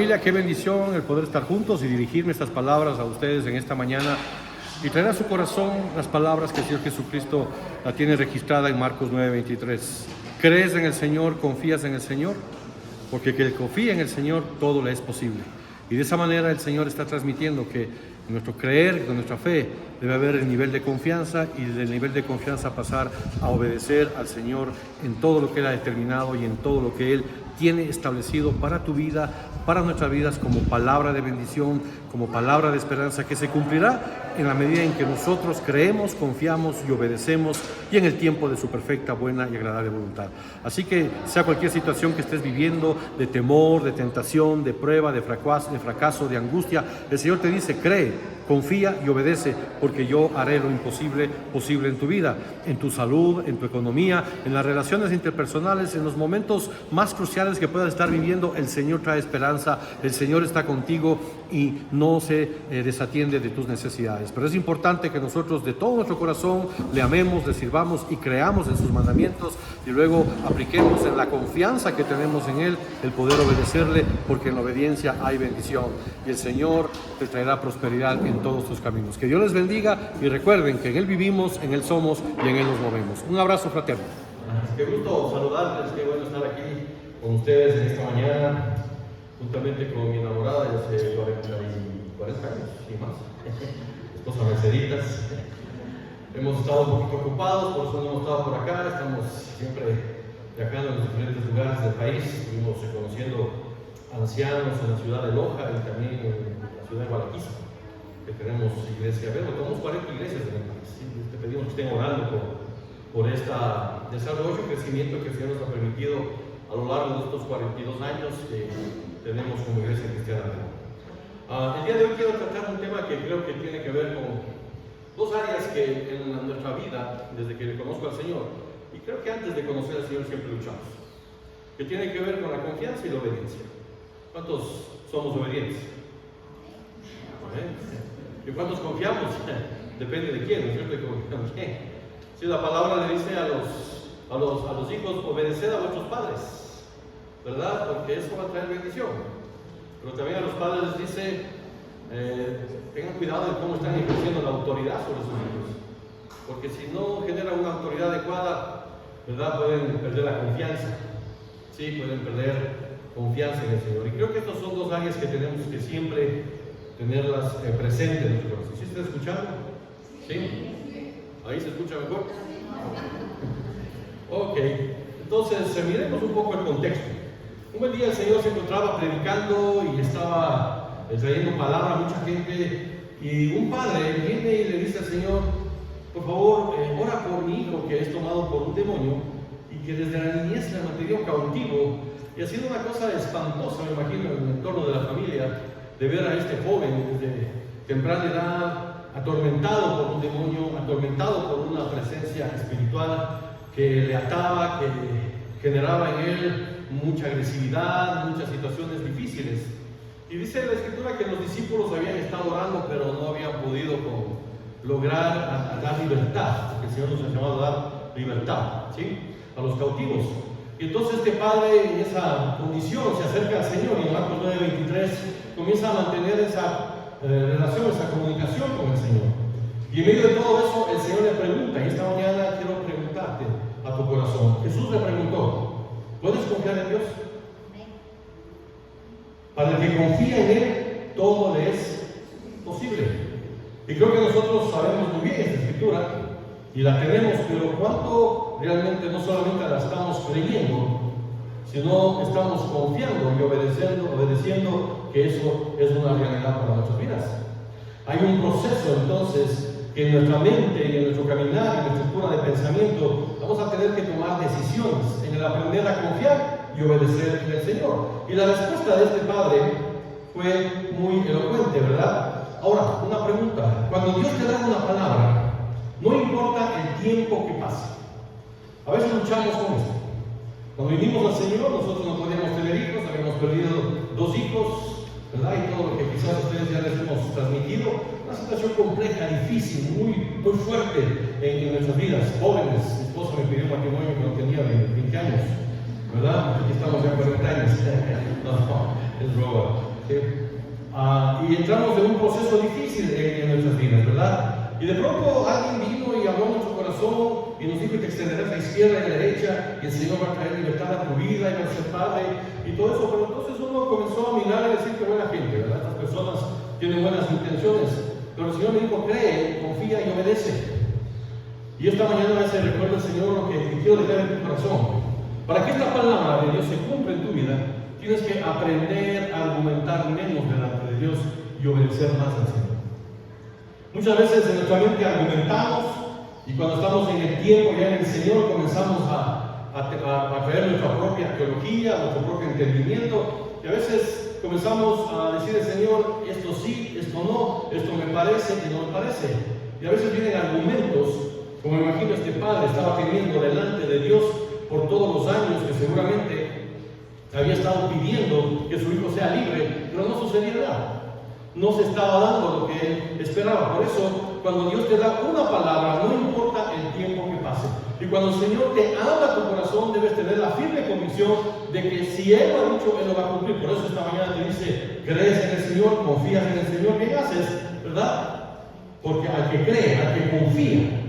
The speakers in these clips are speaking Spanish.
familia, qué bendición el poder estar juntos y dirigirme estas palabras a ustedes en esta mañana y traer a su corazón las palabras que el Señor Jesucristo la tiene registrada en Marcos 9:23. ¿Crees en el Señor? ¿Confías en el Señor? Porque que confía en el Señor, todo le es posible. Y de esa manera el Señor está transmitiendo que en nuestro creer, con nuestra fe, debe haber el nivel de confianza y del nivel de confianza pasar a obedecer al Señor en todo lo que Él ha determinado y en todo lo que Él tiene establecido para tu vida, para nuestras vidas, como palabra de bendición, como palabra de esperanza que se cumplirá en la medida en que nosotros creemos, confiamos y obedecemos y en el tiempo de su perfecta, buena y agradable voluntad. Así que sea cualquier situación que estés viviendo, de temor, de tentación, de prueba, de fracaso, de angustia, el Señor te dice: cree, confía y obedece, porque yo haré lo imposible posible en tu vida, en tu salud, en tu economía, en las relaciones interpersonales, en los momentos más cruciales que puedas estar viviendo. El Señor trae esperanza, el Señor está contigo y no se desatiende de tus necesidades. Pero es importante que nosotros de todo nuestro corazón le amemos, le sirvamos y creamos en sus mandamientos, y luego apliquemos en la confianza que tenemos en Él el poder obedecerle, porque en la obediencia hay bendición y el Señor te traerá prosperidad en todos tus caminos. Que Dios les bendiga y recuerden que en Él vivimos, en Él somos y en Él nos movemos. Un abrazo fraterno. Qué gusto saludarles, qué bueno estar aquí con ustedes en esta mañana, juntamente con mi enamorada de hace 40 años y más, esposa Merceditas. Hemos estado un poquito ocupados, por eso no hemos estado por acá, estamos siempre viajando en los diferentes lugares del país. Estuvimos conociendo ancianos en la ciudad de Loja y también en la ciudad de Gualaquiza, que tenemos iglesia. Tenemos 40 iglesias en el país. Te pedimos que estén orando por este desarrollo y crecimiento que el Señor nos ha permitido a lo largo de estos 42 años que tenemos como iglesia cristiana. El día de hoy quiero tratar un tema que creo que tiene que ver con dos áreas que en nuestra vida, desde que le conozco al Señor, y creo que antes de conocer al Señor siempre luchamos, que tiene que ver con la confianza y la obediencia. ¿Cuántos somos obedientes? ¿Y cuántos confiamos? Depende de quién, ¿no es cierto? ¿Con quién? Si la palabra le dice a los hijos: obedeced a vuestros padres, ¿verdad? Porque eso va a traer bendición. Pero también a los padres les dice: tengan cuidado de cómo están ejerciendo la autoridad sobre sus hijos, porque si no generan una autoridad adecuada, ¿verdad?, pueden perder la confianza. Sí, pueden perder confianza en el Señor. Y creo que estas son dos áreas que tenemos que siempre tenerlas presentes en nuestro corazón. ¿Sí se está escuchando? ¿Sí? ¿Ahí se escucha mejor? Ok, entonces miremos un poco el contexto. Un buen día el Señor se encontraba predicando y estaba trayendo palabra a mucha gente, y un padre viene y le dice al Señor: por favor, ora por mi hijo que es tomado por un demonio y que desde la niñez le ha mantenido cautivo. Y ha sido una cosa espantosa, me imagino, en el entorno de la familia, de ver a este joven desde temprana edad atormentado por un demonio, atormentado por una presencia espiritual que le ataba, que generaba en él mucha agresividad, muchas situaciones difíciles. Y dice la Escritura que los discípulos habían estado orando, pero no habían podido lograr dar libertad, porque el Señor nos ha llamado a dar libertad, ¿sí?, a los cautivos. Y entonces este padre, en esa condición, se acerca al Señor y en Marcos 9:23 comienza a mantener esa relación, esa comunicación con el Señor. Y en medio de todo eso, el Señor le pregunta, y esta mañana quiero preguntarte a tu corazón. Jesús le preguntó: ¿puedes confiar en Dios? Para el que confía en Él, todo le es posible. Y creo que nosotros sabemos muy bien esta escritura y la tenemos, pero ¿cuánto realmente no solamente la estamos creyendo, sino estamos confiando y obedeciendo que eso es una realidad para nuestras vidas? Hay un proceso entonces que en nuestra mente y en nuestro caminar, en nuestra estructura de pensamiento, vamos a tener que tomar decisiones en el aprender a confiar y obedecer en el Señor. Y la respuesta de este padre fue muy elocuente, ¿verdad? Ahora, una pregunta: cuando Dios te da una palabra, no importa el tiempo que pase. A veces luchamos con esto. Cuando vinimos al Señor, nosotros no podíamos tener hijos, habíamos perdido 2 hijos, ¿verdad? Y todo lo que quizás ustedes ya les hemos transmitido, una situación compleja, difícil, muy fuerte en nuestras vidas. Jóvenes, mi esposa me pidió matrimonio cuando tenía 20 años, ¿verdad? Aquí estamos ya 40 años. No, es broma. ¿sí? Y entramos en un proceso difícil en nuestras vidas, ¿verdad? Y de pronto alguien vino y habló en nuestro corazón y nos dijo que te extenderás a la izquierda y a la derecha y el Señor va a traer libertad a tu vida y va a ser padre y todo eso. Pero entonces uno comenzó a mirar y decir que buena gente, ¿verdad? Estas personas tienen buenas intenciones. Pero el Señor me dijo, cree, confía y obedece. Y esta mañana me hace recuerdo el Señor lo que quiero dejar en tu corazón. Para que esta palabra de Dios se cumpla en tu vida, tienes que aprender a argumentar menos delante de Dios y obedecer más al Señor. Muchas veces en nuestra mente argumentamos y cuando estamos en el tiempo ya en el Señor comenzamos a crear nuestra propia teología, nuestro propio entendimiento y a veces comenzamos a decir al Señor, esto sí, esto no, esto me parece y no me parece. Y a veces vienen argumentos, como me imagino este padre estaba teniendo delante de Dios por todos los años que seguramente había estado pidiendo que su hijo sea libre, pero no sucedía nada. No se estaba dando lo que él esperaba. Por eso, cuando Dios te da una palabra, no importa el tiempo que pase. Y cuando el Señor te habla a tu corazón, debes tener la firme convicción de que si Él lo ha dicho, Él lo va a cumplir. Por eso esta mañana te dice, crees en el Señor, confías en el Señor, ¿qué haces? ¿Verdad? Porque al que cree, al que confía,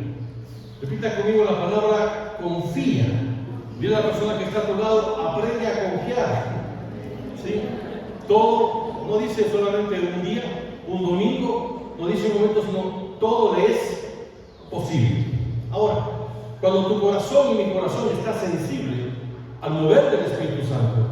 repita conmigo la palabra confía. Dile a la persona que está a tu lado, aprende a confiar. ¿Sí? Todo no dice solamente un día, un domingo, no dice un momento, sino todo le es posible. Ahora, cuando tu corazón y mi corazón está sensible al mover del Espíritu Santo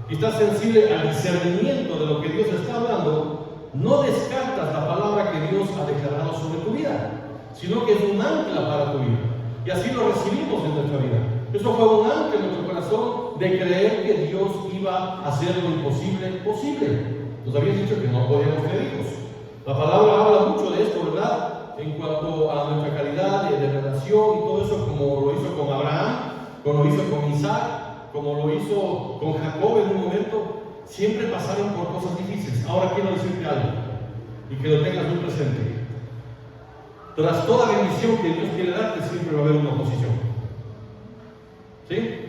y está sensible al discernimiento de lo que Dios está hablando, no descartas la palabra que Dios ha declarado sobre tu vida, sino que es un ancla para tu vida. Y así lo recibimos en nuestra vida. Eso fue un ancla en nuestro corazón de creer que Dios iba a hacer lo imposible posible. Nos habían dicho que no podíamos tener hijos. La palabra habla mucho de esto, ¿verdad? En cuanto a nuestra calidad de relación y todo eso, como lo hizo con Abraham, como lo hizo con Isaac, como lo hizo con Jacob en un momento, siempre pasaron por cosas difíciles. Ahora quiero decirte algo y que lo tengas muy presente. Tras toda bendición que Dios quiere darte, siempre va a haber una oposición. ¿Sí?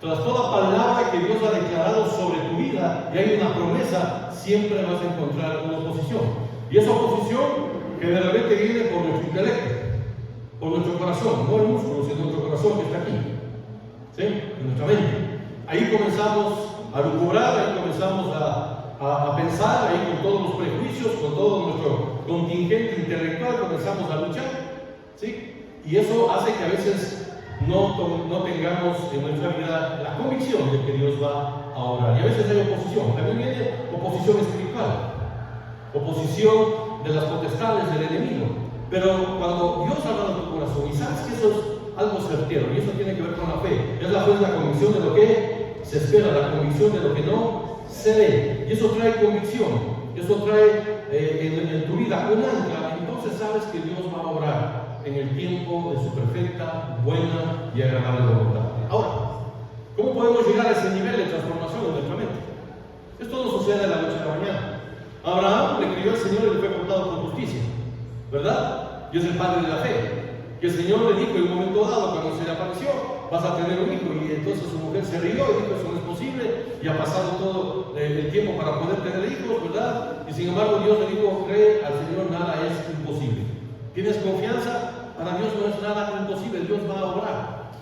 Tras toda palabra que Dios ha declarado sobre tu vida y hay una promesa, siempre vas a encontrar una oposición. Y esa oposición generalmente viene por nuestro intelecto, por nuestro corazón, no el músculo, sino nuestro corazón que está aquí, ¿sí? En nuestra mente. Ahí comenzamos a lucubrar, ahí comenzamos a pensar, ahí con todos los prejuicios, con todo nuestro contingente intelectual comenzamos a luchar, ¿sí? Y eso hace que a veces no tengamos en nuestra vida la convicción de que Dios va a obrar. Y a veces hay oposición, también viene oposición espiritual, oposición de las potestades del enemigo. Pero cuando Dios habla en tu corazón, y sabes que eso es algo certero, y eso tiene que ver con la fe, es la fe, es la convicción de lo que se espera, la convicción de lo que no se ve, y eso trae convicción, eso trae en tu vida un ancla, entonces sabes que Dios va a obrar en el tiempo de su perfecta, buena y agradable voluntad. Ahora, ¿cómo podemos llegar a ese nivel de transformación en nuestra mente? Esto no sucede de la noche a la mañana. Abraham le creyó al Señor y le fue contado con justicia, ¿verdad? Y es el padre de la fe. Que el Señor le dijo en un momento dado, cuando se le apareció, vas a tener un hijo. Y entonces su mujer se rió y dijo, eso no es posible. Y ha pasado todo el tiempo para poder tener hijos, ¿verdad? Y sin embargo Dios le dijo, cree al Señor, nada es imposible. ¿Tienes confianza? Para Dios no es nada imposible, Dios va a obrar.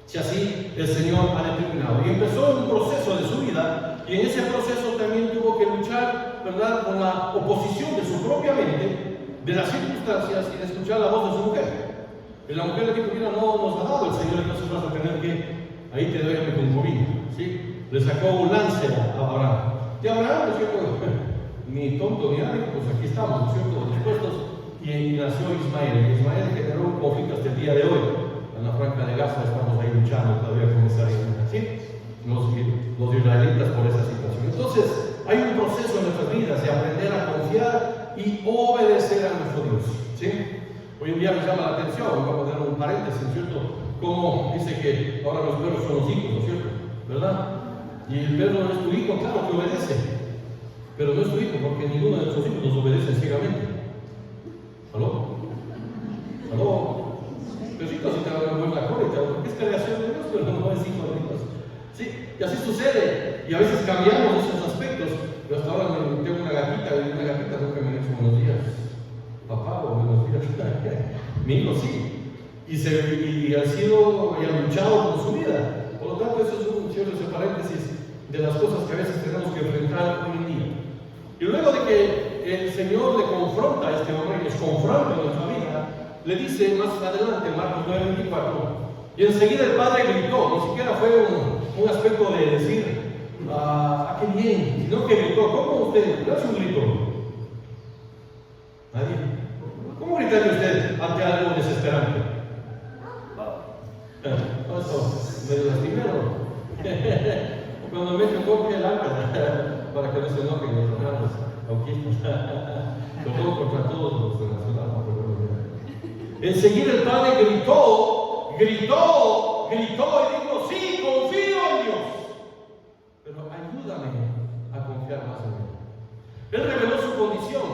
Si así el Señor ha determinado. Y empezó en un proceso de su vida, y en ese proceso también tuvo que luchar, ¿verdad?, con la oposición de su propia mente, de las circunstancias y de escuchar la voz de su mujer. Y la mujer le dijo, mira, no nos ha dado el Señor, entonces vas a tener que, ahí te doy a mi concubina, ¿sí? Le sacó un lance a Abraham. Y Abraham, ¿no es cierto? Ni tonto ni nada, pues aquí estamos, ¿no es cierto?, dispuestos. Y nació Ismael. Ismael generó un conflicto hasta el día de hoy. En la Franja de Gaza estamos ahí luchando todavía con esa guerra, ¿sí? Los israelitas por esa situación. Entonces, hay un proceso en nuestras vidas de aprender a confiar y obedecer a nuestro Dios, ¿sí? Hoy en día me llama la atención, voy a poner un paréntesis, ¿no es cierto? Como dice que ahora los perros son los hijos, ¿no es cierto? ¿Verdad? Y el perro no es tu hijo, claro que obedece, pero no es tu hijo porque ninguno de nuestros hijos nos obedece ciegamente. ¿Aló? ¿Aló? Perrito, si te va a mover la cola y te va a decir, es creación de Dios, pero no es hijo de Dios. ¿Sí? Y así sucede. Y a veces cambiamos esos aspectos. Yo hasta ahora tengo una gatita, y una gatita nunca me ha dicho buenos días, papá, o buenos días. Mi hijo sí. Y ha luchado por su vida. Por lo tanto, eso es un cierto paréntesis de las cosas que a veces tenemos que enfrentar hoy en día. Y luego de que el Señor le confronta a este hombre, que nos confronta en nuestra vida, le dice más adelante, Marcos 9:24, y enseguida el padre gritó, ni siquiera fue un aspecto de decir, qué bien, sino que gritó. ¿Cómo usted? ¿No es un grito? ¿Nadie? ¿Cómo gritaría usted ante algo desesperante? Eso, medio lastimero. Cuando me chocó el arca, para que no se enojen los hermanos autistas. Lo pongo contra todos los relacionados. Enseguida el padre gritó y dijo, sí, confío en Dios, pero ayúdame a confiar más en Él. Él reveló su condición,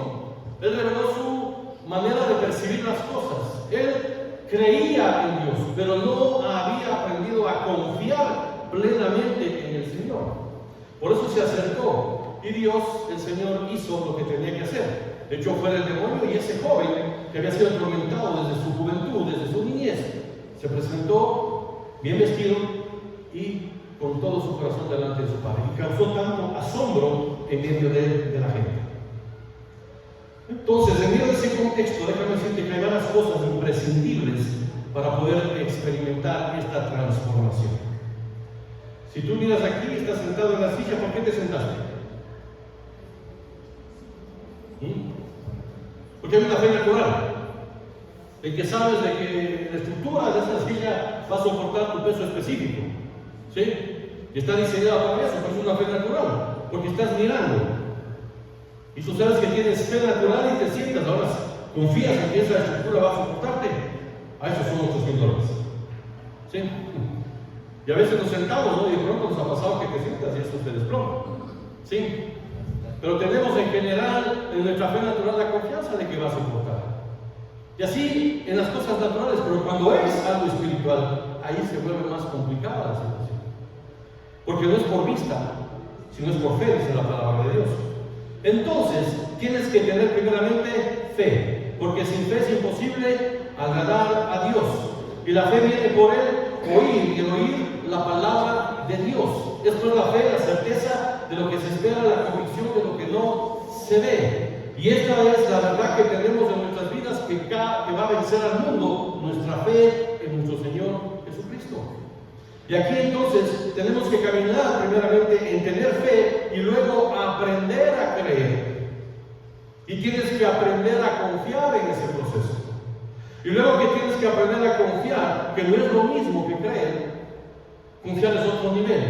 él reveló su manera de percibir las cosas. Él creía en Dios, pero no había aprendido a confiar plenamente en el Señor. Por eso se acercó y Dios, el Señor, hizo lo que tenía que hacer. Echó fuera el demonio y ese joven que había sido atormentado desde su juventud, desde su niñez, se presentó bien vestido y con todo su corazón delante de su padre, y causó tanto asombro en medio de la gente. Entonces, en medio de ese contexto, déjame decirte que hay varias cosas imprescindibles para poder experimentar esta transformación. Si tú miras aquí, estás sentado en la silla, ¿por qué te sentaste? Porque hay una fe natural. El que sabes de que la estructura de esta silla va a soportar tu peso específico. ¿Sí? Y está diseñada para eso, pero es una fe natural, porque estás mirando. Y tú sabes que tienes fe natural y te sientas. Ahora, confías en que esa estructura va a soportarte. A eso son $8,000. ¿Sí? Y a veces nos sentamos, ¿no? Y de pronto nos ha pasado que te sientas y esto se desploma. ¿Sí? Pero tenemos en general en nuestra fe natural la confianza de que va a soportar. Y así en las cosas naturales, pero cuando es algo espiritual, ahí se vuelve más complicada la situación. Porque no es por vista, sino es por fe, dice la palabra de Dios. Entonces, tienes que tener primeramente fe, porque sin fe es imposible agradar a Dios. Y la fe viene por el oír, y el oír la palabra de Dios. Esto es la fe, la certeza de lo que se espera, la convicción de lo que no se ve. Y esta es la verdad que tenemos en nuestras vidas, que va a vencer al mundo, nuestra fe en nuestro Señor Jesucristo. Y aquí entonces tenemos que caminar primeramente en tener fe y luego aprender a creer. Y tienes que aprender a confiar en ese proceso. Y luego que tienes que aprender a confiar, que no es lo mismo que creer. Confiar es otro nivel.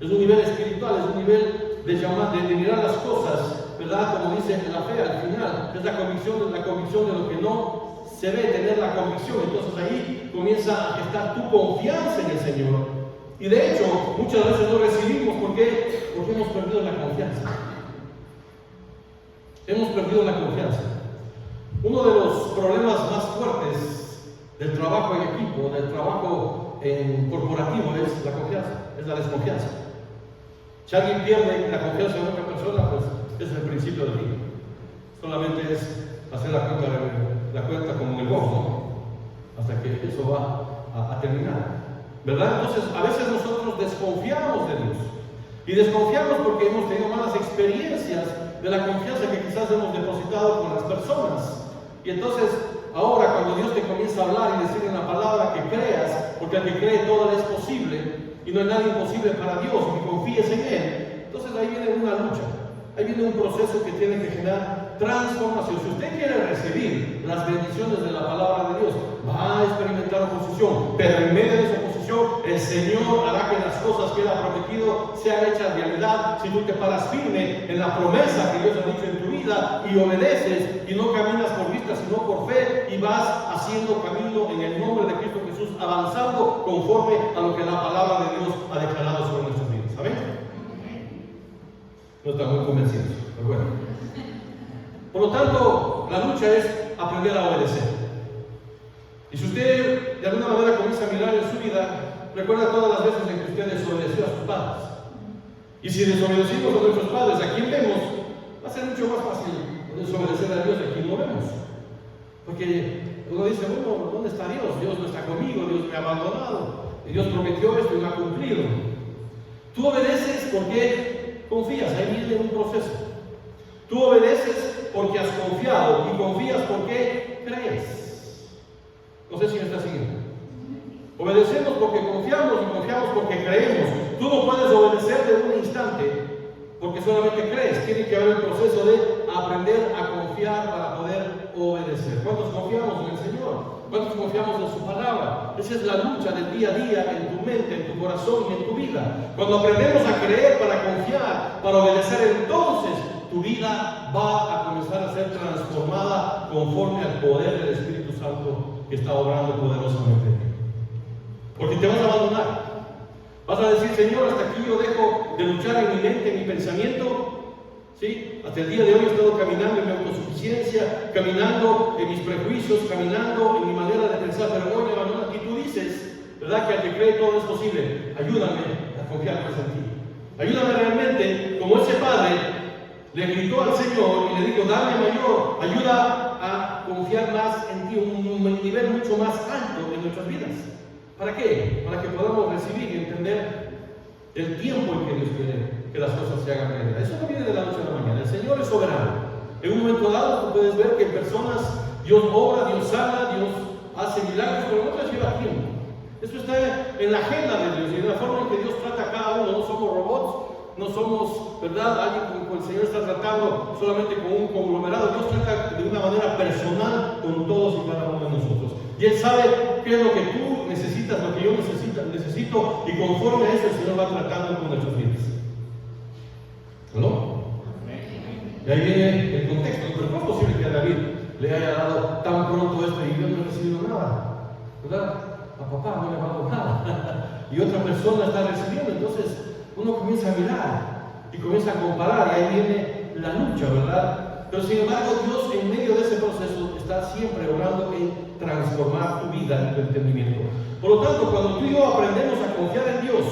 Es un nivel espiritual, es un nivel de mirar las cosas, ¿verdad? Como dice la fe al final, es la convicción de lo que no se ve, tener la convicción. Entonces ahí comienza a gestar tu confianza en el Señor. Y de hecho, muchas veces no recibimos, ¿por qué? Porque hemos perdido la confianza. Hemos perdido la confianza. Uno de los problemas más fuertes del trabajo en equipo, del trabajo corporativo, es la confianza, es la desconfianza. Si alguien pierde la confianza en otra persona, pues ese es el principio del fin. Solamente es hacer la cuenta como en el box, ¿no? Hasta que eso va a terminar. ¿Verdad? Entonces, a veces nosotros desconfiamos de Dios. Y desconfiamos porque hemos tenido malas experiencias de la confianza que quizás hemos depositado con las personas. Y entonces, ahora cuando Dios te comienza a hablar y decir en la palabra que creas, porque al que cree todo es posible, y no hay nada imposible para Dios, que confíes en Él, entonces ahí viene una lucha, ahí viene un proceso que tiene que generar transformación. Si usted quiere recibir las bendiciones de la palabra de Dios, va a experimentar oposición, pero en medio de esa oposición, el Señor hará que las cosas que Él ha prometido sean hechas realidad. Si tú te paras firme en la promesa que Dios ha dicho en tu vida y obedeces y no caminas por vista sino por fe y vas haciendo camino en el nombre de Cristo Jesús, avanzando conforme a lo que la palabra de Dios ha declarado sobre nuestras vidas. ¿Amén? No están muy convencidos, pero bueno. Por lo tanto, la lucha es aprender a obedecer. Y si usted de alguna manera comienza a mirar en su vida, recuerda todas las veces en que usted desobedeció a sus padres. Y si desobedecimos a nuestros padres, a quien vemos, va a ser mucho más fácil desobedecer a Dios a quien no vemos. Porque uno dice, bueno, ¿dónde está Dios? Dios no está conmigo, Dios me ha abandonado. Y Dios prometió esto y no ha cumplido. Tú obedeces porque confías, ahí viene un proceso. Tú obedeces porque has confiado y confías porque crees. No sé si me está siguiendo. Obedecemos porque confiamos y confiamos porque creemos. Tú no puedes obedecer de un instante porque solamente crees. Tiene que haber el proceso de aprender a confiar para poder obedecer. ¿Cuántos confiamos en el Señor? ¿Cuántos confiamos en su palabra? Esa es la lucha del día a día en tu mente, en tu corazón y en tu vida. Cuando aprendemos a creer para confiar, para obedecer, entonces tu vida va a comenzar a ser transformada conforme al poder del Espíritu Santo que está obrando poderosamente en ti. Porque te vas a abandonar. Vas a decir, Señor, hasta aquí yo dejo de luchar en mi mente, en mi pensamiento. ¿Sí? Hasta el día de hoy he estado caminando en mi autosuficiencia, caminando en mis prejuicios, caminando en mi manera de pensar. Pero hoy me abandono aquí. Tú dices, ¿verdad? Que al que cree todo es posible. Ayúdame a confiar más en ti. Ayúdame realmente, como ese padre le gritó al Señor y le dijo, dame mayor, ayuda a confiar más en ti, un nivel mucho más alto en nuestras vidas. ¿Para qué? Para que podamos recibir y entender el tiempo en que Dios quiere que las cosas se hagan realidad. Eso no viene de la noche a la mañana. El Señor es soberano. En un momento dado tú puedes ver que en personas Dios obra, Dios sana, Dios hace milagros, pero en otras lleva tiempo. Eso está en la agenda de Dios y en la forma en que Dios trata a cada uno. No somos robots, no somos, ¿verdad?, alguien con el Señor está tratando solamente con un conglomerado. Dios trata de una manera personal con todos y cada uno de nosotros. Y Él sabe qué es lo que tú necesitas, lo que yo necesito, y conforme a eso el Señor va tratando con nuestras vidas. ¿No? Y ahí viene el contexto. Pero ¿cómo es posible que a David le haya dado tan pronto esto y Dios no ha recibido nada? ¿Verdad? A papá no le ha dado nada. Y otra persona está recibiendo. Entonces uno comienza a mirar y comienza a comparar. Y ahí viene la lucha, ¿verdad? Pero sin embargo, Dios en medio de ese proceso está siempre obrando en transformar tu vida y tu entendimiento. Por lo tanto, cuando tú y yo aprendemos a confiar en Dios,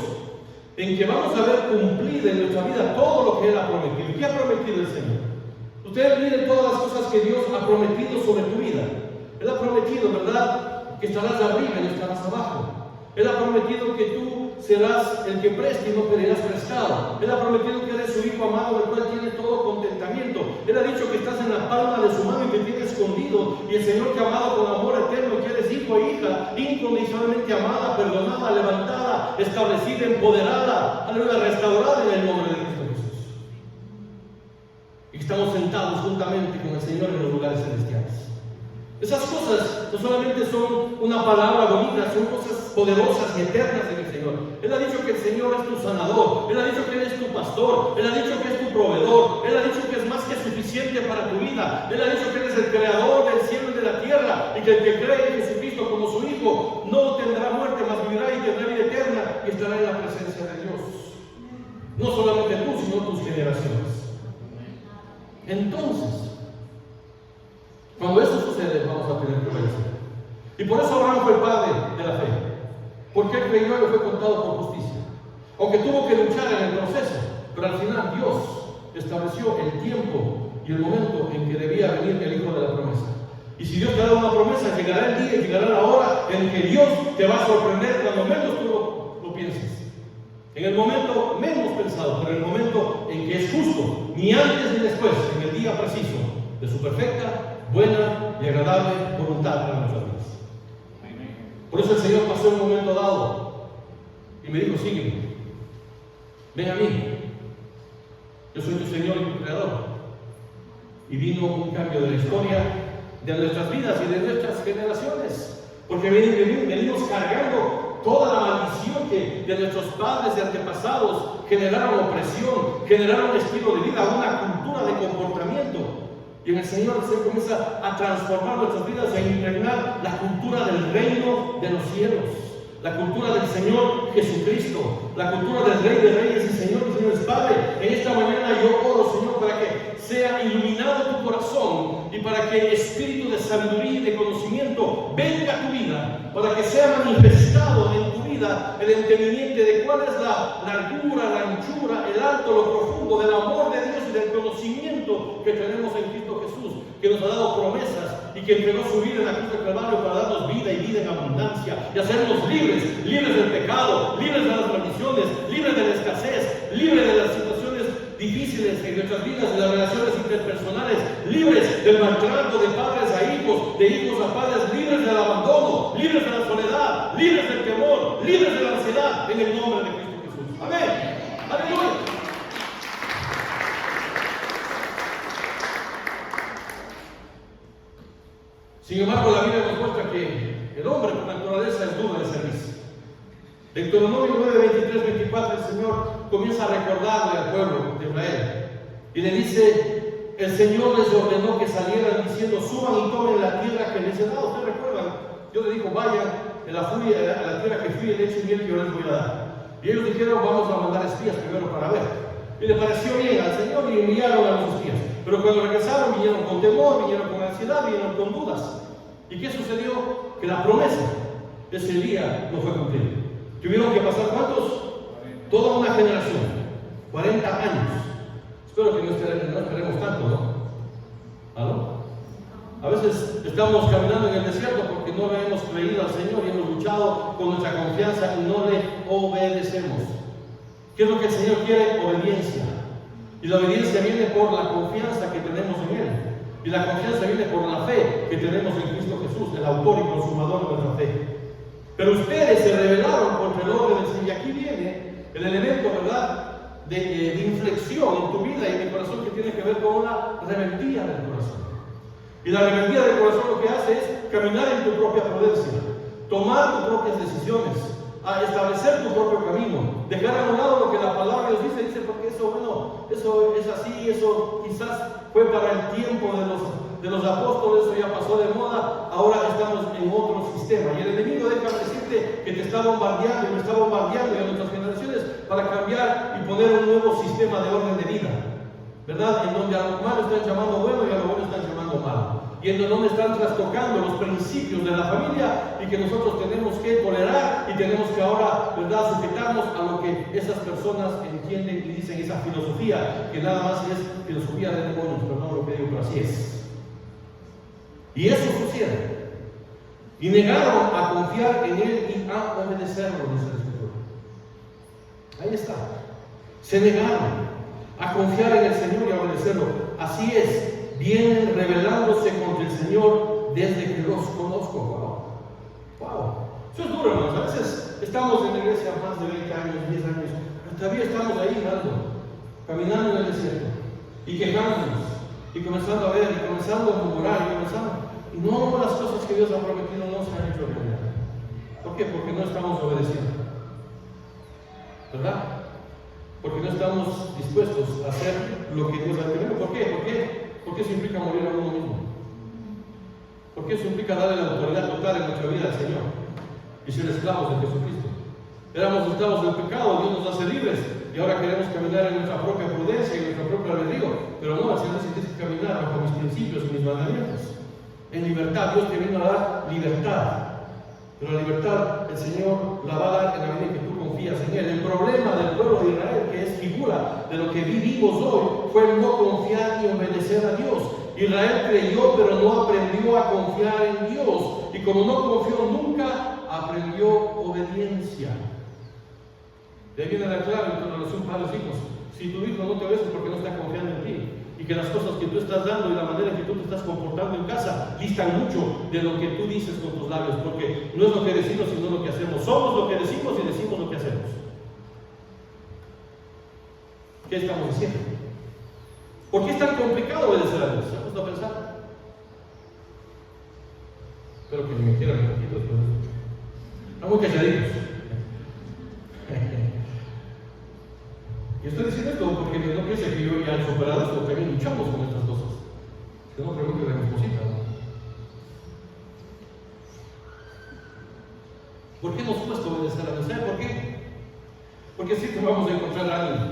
en que vamos a ver cumplir en nuestra vida todo lo que Él ha prometido. ¿Y qué ha prometido el Señor? Ustedes miren todas las cosas que Dios ha prometido sobre tu vida. Él ha prometido, ¿verdad?, que estarás arriba y no estarás abajo. Él ha prometido que tú serás el que preste y no pedirás prestado. Él ha prometido que eres su hijo amado, del cual tiene todo contentamiento. Él ha dicho que estás en la palma de su mano y que tiene escondido. Y el Señor te ha amado con amor eterno, y que eres hijo e hija, incondicionalmente amada, perdonada, levantada, establecida, empoderada, aleluya, restaurada en el nombre de Cristo Jesús. Y estamos sentados juntamente con el Señor en los lugares celestiales. Esas cosas no solamente son una palabra bonita, son cosas poderosas y eternas en el Señor. Él ha dicho que el Señor es tu sanador, Él ha dicho que Él es tu pastor, Él ha dicho que es tu proveedor, Él ha dicho que es más que suficiente para tu vida, Él ha dicho que Él es el creador del cielo y de la tierra, y que el que cree en Jesucristo como su Hijo no tendrá muerte, mas vivirá y tendrá vida eterna y estará en la presencia de Dios. No solamente tú, sino tus generaciones. Entonces, cuando eso sucede, vamos a tener que obedecer. Y por eso Abraham fue el padre de la fe. Porque él creyó y le fue contado por justicia. Aunque tuvo que luchar en el proceso, pero al final Dios estableció el tiempo y el momento en que debía venir el hijo de la promesa. Y si Dios te ha dado una promesa, llegará el día y llegará la hora en que Dios te va a sorprender cuando menos tú lo pienses. En el momento menos pensado, pero en el momento en que es justo, ni antes ni después, en el día preciso de su perfecta, buena y agradable voluntad para nuestras vidas. Por eso el Señor pasó un momento dado y me dijo, sígueme, ven a mí, yo soy tu Señor y tu Creador. Y vino un cambio de la historia de nuestras vidas y de nuestras generaciones, porque venimos cargando toda la maldición que de nuestros padres y antepasados generaron opresión, generaron un estilo de vida, una cultura de comportamiento. Y en el Señor se comienza a transformar nuestras vidas e impregnar la cultura del reino de los cielos, la cultura del Señor Jesucristo, la cultura del Rey de Reyes y Señor de Señores. Padre, en esta mañana yo oro, Señor, para que sea iluminado tu corazón y para que el espíritu de sabiduría y de conocimiento venga a tu vida, para que sea manifestado en tu vida vida el entendimiento de cuál es la largura, la anchura, el alto, lo profundo del amor de Dios y del conocimiento que tenemos en Cristo Jesús, que nos ha dado promesas y que entregó su vida en la cruz del Calvario para darnos vida y vida en abundancia y hacernos libres, libres del pecado, libres de las maldiciones, libres de la escasez, libres de las situaciones difíciles en nuestras vidas, de las relaciones interpersonales, libres del maltrato de padres a hijos, de hijos a padres, libres del abandono, libres de la soledad, libres del temor, libres de la ansiedad, en el nombre de Cristo Jesús. Amén. Aleluya. Sin embargo, la Biblia nos muestra que el hombre por naturaleza es duro de servicio. En Deuteronomio 9, 23, 24, el Señor comienza a recordarle al pueblo de Israel y le dice: el Señor les ordenó que salieran diciendo: suban y tomen la tierra que les he dado. ¿Ustedes recuerdan? Dios les dijo: vayan a la tierra que fui de leche y miel que yo les voy a dar. Y ellos dijeron: vamos a mandar espías primero para ver. Y le pareció bien al Señor y enviaron a los espías. Pero cuando regresaron, vinieron con temor, vinieron con ansiedad, vinieron con dudas. ¿Y qué sucedió? Que la promesa de ese día no fue cumplida. Tuvieron que pasar, ¿cuántos? Toda una generación, 40 años. Espero que no esperemos tanto, ¿no? ¿Aló? A veces estamos caminando en el desierto porque no le hemos creído al Señor y hemos luchado con nuestra confianza y no le obedecemos. ¿Qué es lo que el Señor quiere? Obediencia. Y la obediencia viene por la confianza que tenemos en Él. Y la confianza viene por la fe que tenemos en Cristo Jesús, el autor y consumador de nuestra fe. Pero ustedes se rebelaron contra el orden del Señor. Y aquí viene el elemento, ¿verdad?, de inflexión en tu vida y en el corazón que tiene que ver con la rebeldía del corazón. Y la rebeldía del corazón lo que hace es caminar en tu propia prudencia, tomar tus propias decisiones, a establecer tu propio camino, dejar a un lado lo que la palabra Dios dice, porque eso, bueno, eso es así, eso quizás fue para el tiempo de los apóstoles, eso ya pasó de moda, ahora estamos en otro sistema. Y el enemigo deja decirte que te está bombardeando y me está bombardeando en nuestras generaciones para cambiar y poner un nuevo sistema de orden de vida, ¿verdad? En donde a lo malo están llamando bueno y a lo bueno están llamando malo. Y en donde están trastocando los principios de la familia y que nosotros tenemos que tolerar y tenemos que ahora, ¿verdad?, sujetarnos a lo que esas personas entienden y dicen, esa filosofía, que nada más es filosofía de demonios, perdón lo que digo, pero así es. Y eso sucede. Y negaron a confiar en Él y a obedecerlo, dice el Escritor. Ahí está. Se negaron a confiar en el Señor y a obedecerlo. Así es. Vienen rebelándose contra el Señor desde que los conozco. Wow. Eso es duro, hermanos. A veces estamos en la iglesia más de 20 años, 10 años, pero todavía estamos ahí caminando en el desierto y quejándonos y comenzando a ver y comenzando a murmurar y no, las cosas que Dios ha prometido no se han hecho realidad. ¿Por qué? Porque no estamos obedeciendo, ¿verdad? Porque no estamos dispuestos a hacer lo que Dios ha pedido. ¿Por qué? Porque eso implica morir a uno mismo. Porque eso implica darle la autoridad total en nuestra vida al Señor y ser esclavos de Jesucristo. Éramos esclavos del pecado, Dios nos hace libres y ahora queremos caminar en nuestra propia prudencia y en nuestro propio albedrío. Pero no, el Señor dice que caminar bajo mis principios y mis mandamientos. En libertad, Dios te vino a dar libertad. Pero la libertad el Señor la va a dar en la medida en que tú confías en Él. El problema del pueblo de Israel, que es figura de lo que vivimos hoy, fue el no confiar y obedecer a Dios. Israel creyó, pero no aprendió a confiar en Dios. Y como no confió nunca, aprendió obediencia. De ahí viene la clave en tu relación padres-hijos. Si tu hijo no te obedece es porque no está confiando en ti. Y que las cosas que tú estás dando y la manera en que tú te estás comportando en casa distan mucho de lo que tú dices con tus labios, porque no es lo que decimos sino lo que hacemos. Somos lo que decimos y decimos lo que hacemos. ¿Qué estamos haciendo? ¿Por qué es tan complicado obedecer a Dios? ¿Se ha puesto a pensar? Espero que me quieran un poquito después. Están muy calladitos. Y estoy diciendo esto porque no piense que yo ya he superado esto, también luchamos con estas cosas. Que no pregunte de mi esposita, ¿no? ¿Por qué nos cuesta obedecer a Dios? ¿Sabe por qué? Porque siempre vamos a encontrar a alguien,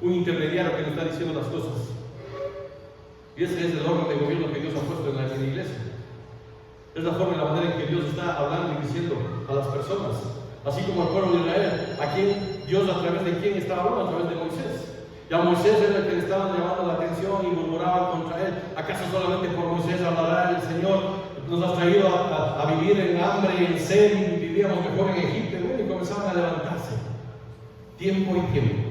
un intermediario que nos está diciendo las cosas. Y ese es el orden de gobierno que Dios ha puesto en la iglesia. Es la forma y la manera en que Dios está hablando y diciendo a las personas. Así como el pueblo de Israel, a quien Dios a través de quién estaba hablando, a través de Moisés. Y a Moisés era el que le estaban llamando la atención y murmuraban contra él. ¿Acaso solamente por Moisés hablará el Señor? Nos has traído a vivir en hambre y en sed y vivíamos mejor en Egipto. Y comenzaban a levantarse. Tiempo y tiempo.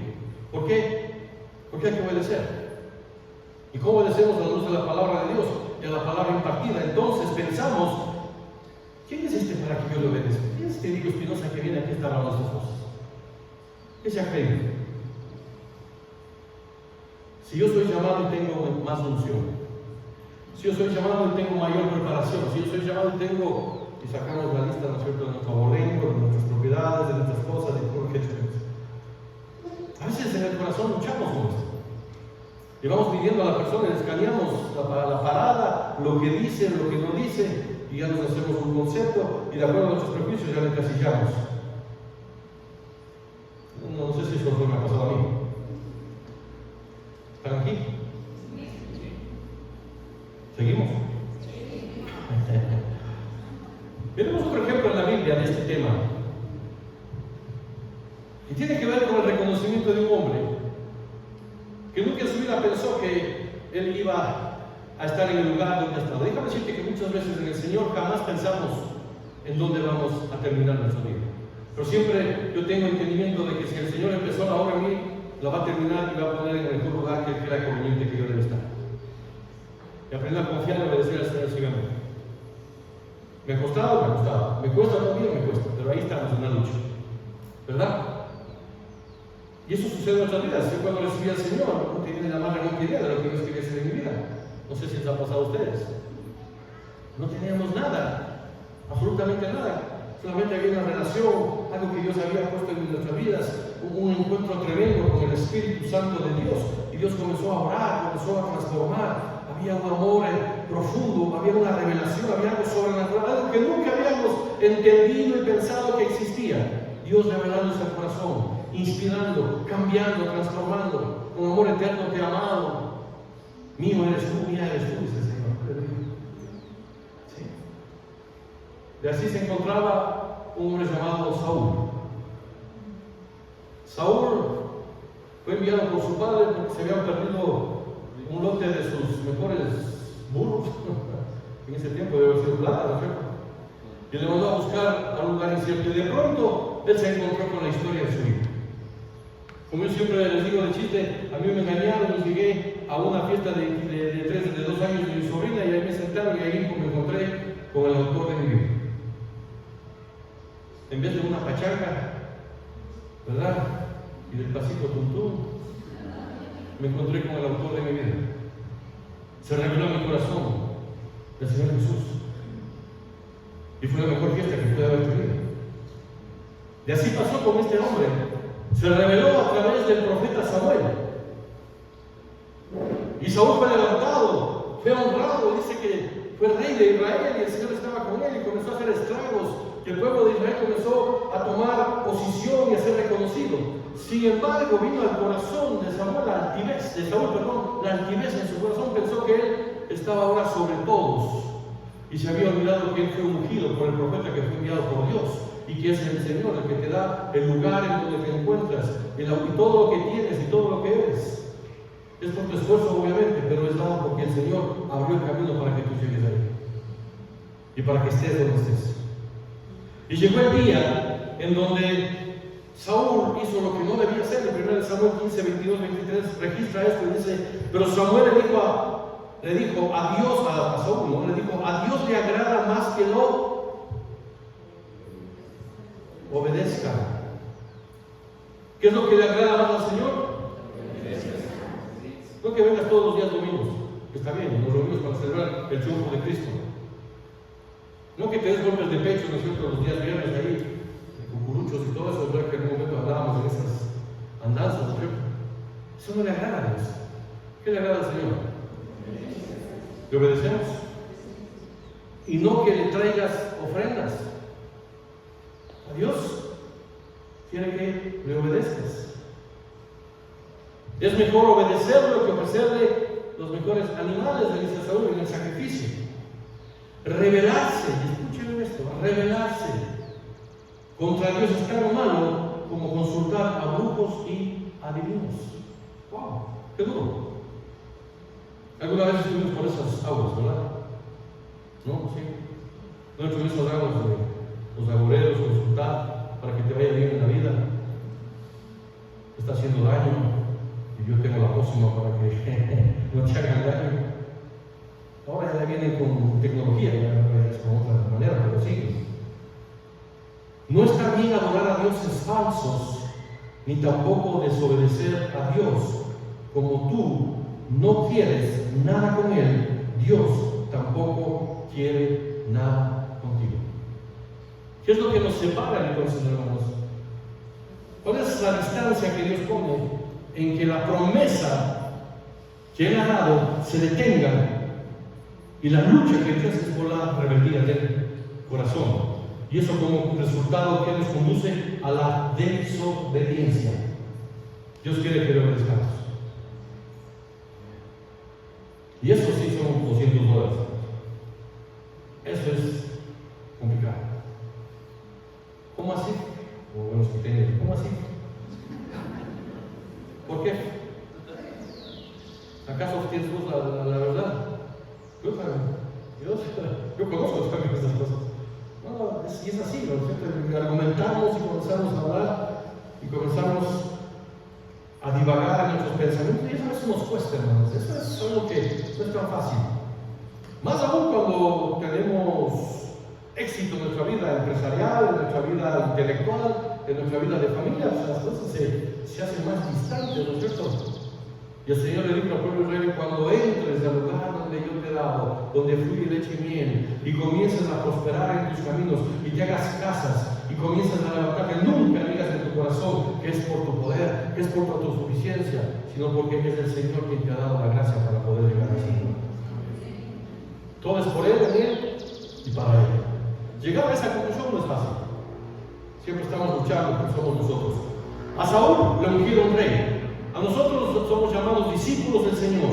¿Por qué? Porque hay que obedecer. ¿Y cómo obedecemos a la luz de la palabra de Dios y a la palabra impartida? Entonces pensamos, ¿quién es este para que yo le obedezca? ¿Quién es este Nico Espinosa que viene aquí a estar hablando estas cosas? ¿Qué se ha creído? Si yo soy llamado y tengo más unción, si yo soy llamado y tengo mayor preparación, si yo soy llamado y tengo, y sacamos la lista, ¿no es cierto?, de nuestro abolengo, de nuestras propiedades, de nuestras cosas, de todo lo que tenemos. A veces en el corazón luchamos con esto. Y vamos pidiendo a la persona, le escaneamos la parada, lo que dice, lo que no dice, y ya nos hacemos un concepto, y de acuerdo a nuestros prejuicios ya le encasillamos. No sé si eso me ha pasado a mí. ¿Están aquí? ¿Seguimos? Tenemos otro ejemplo en la Biblia de este tema. Y tiene que ver con el reconocimiento de un hombre que nunca en su vida pensó que él iba a estar en el lugar donde estaba. Déjame decirte que muchas veces en el Señor jamás pensamos en dónde vamos a terminar nuestra vida. Pero siempre yo tengo entendimiento de que si el Señor empezó la obra en mí, la va a terminar y va a poner en el mejor lugar que crea conveniente que yo debe estar. Y aprender a confiar y obedecer al Señor ciegamente. ¿Me ha costado? Me ha costado. ¿Me cuesta todavía? Me cuesta. Pero ahí estamos en una lucha. ¿Verdad? Y eso sucede en nuestras vidas. Yo cuando recibí al Señor, no tenía la más remota idea de lo que Dios quería hacer en mi vida. No sé si les ha pasado a ustedes. No teníamos nada. Absolutamente nada. Solamente había una relación, algo que Dios había puesto en nuestras vidas, un encuentro tremendo con el Espíritu Santo de Dios. Y Dios comenzó a orar, comenzó a transformar. Había un amor profundo, había una revelación, había algo sobrenatural, algo que nunca habíamos entendido y pensado que existía. Dios revelándose al corazón, inspirando, cambiando, transformando. Con amor eterno te he amado. Mío eres tú, mía eres tú, dice el Señor. ¿Sí? Y así se encontraba un hombre llamado Saúl. Saúl fue enviado por su padre porque se habían perdido un lote de sus mejores burros. En ese tiempo debe haber sido plata, ¿no es cierto? Y le mandó a buscar a un lugar incierto. Y de pronto él se encontró con la historia de su vida. Como yo siempre les digo de chiste, a mí me engañaron y llegué a una fiesta de 2 años de mi sobrina y ahí me sentaron y ahí me encontré con el autor de mi vida. En vez de una pachanga, ¿verdad? Y del pasito tuntún, me encontré con el autor de mi vida. Se reveló en mi corazón el Señor Jesús. Y fue la mejor fiesta que pude haber tenido. Y así pasó con este hombre. Se reveló a través del profeta Samuel. Y Saúl fue levantado, fue honrado, dice que fue rey de Israel y el Señor estaba con él y comenzó a hacer estragos. Y el pueblo de Israel comenzó a tomar posición y a ser reconocido. Sin embargo, vino al corazón de Saúl la altivez, la altivez en su corazón. Pensó que él estaba ahora sobre todos. Y se había olvidado que él fue ungido por el profeta que fue enviado por Dios. Y que es el Señor el que te da el lugar en donde te encuentras. Y todo lo que tienes y todo lo que eres. Es por tu esfuerzo, obviamente, pero es dado porque el Señor abrió el camino para que tú llegues ahí. Y para que estés donde estés. Y llegó el día en donde Saúl hizo lo que no debía hacer. En 1 Samuel 15, 22, 23 registra esto y dice: pero Samuel le dijo a Dios, a Saúl, ¿no? Le dijo: a Dios le agrada más que lo obedezca. ¿Qué es lo que le agrada más al Señor? No que vengas todos los días domingos, está bien, nos reunimos para celebrar el triunfo de Cristo. No que te des golpes de pecho, ¿no es cierto?, los días viernes ahí, de cucuruchos y todo eso, es verdad que en algún momento hablábamos en esas andanzas, ¿no es cierto? Eso no le agrada a Dios. ¿Qué le agrada al Señor? ¿Le obedecemos? Y no que le traigas ofrendas. A Dios quiere que le obedezcas. Es mejor obedecerlo que ofrecerle los mejores animales, le dice Saúl, en el sacrificio. Revelarse, y escuchen esto, revelarse contra Dios es tan malo como consultar a brujos y adivinos. ¡Wow! ¡Qué duro! Alguna vez estuvimos por esas aguas, ¿verdad? ¿No? Sí. No estuvimos esas aguas de los agoreros, consultar para que te vaya bien en la vida. Te está haciendo daño y yo tengo la pócima para que no te hagan daño. Ahora ya vienen con tecnología, ya es con otra manera, pero sí. No está bien adorar a dioses falsos, ni tampoco desobedecer a Dios. Como tú no quieres nada con Él, Dios tampoco quiere nada contigo. ¿Qué es lo que nos separa entonces, hermanos? ¿Cuál es la distancia que Dios pone en que la promesa que Él ha dado se detenga y la lucha que Dios hace por la rebeldía del corazón? Y eso como resultado que nos conduce a la desobediencia. Dios quiere que le obedezcamos. Y eso sí son $200. Eso es complicado. ¿Cómo así? O bueno, que tienen, ¿cómo así? ¿Por qué? ¿Acaso tienes vos la verdad? Yo conozco también estas cosas. No, y es así, ¿no? Siempre argumentamos y comenzamos a hablar y comenzamos a divagar en nuestros pensamientos, y eso a veces nos cuesta, hermanos. Eso es algo que no es tan fácil. Más aún cuando tenemos éxito en nuestra vida empresarial, en nuestra vida intelectual, en nuestra vida de familia, pues las cosas se hacen más distantes, ¿no es cierto? Y el Señor le dijo al pueblo de Israel: cuando entres al lugar donde yo te he dado, donde fluye leche y miel, y comiences a prosperar en tus caminos, y te hagas casas, y comienzas a levantarte, nunca digas en tu corazón que es por tu poder, que es por tu autosuficiencia, sino porque es el Señor quien te ha dado la gracia para poder llegar así. Todo es por Él, en Él y para Él. Llegar a esa conclusión no es fácil. Siempre estamos luchando, pero somos nosotros. A Saúl le ungieron rey. A nosotros somos llamados discípulos del Señor.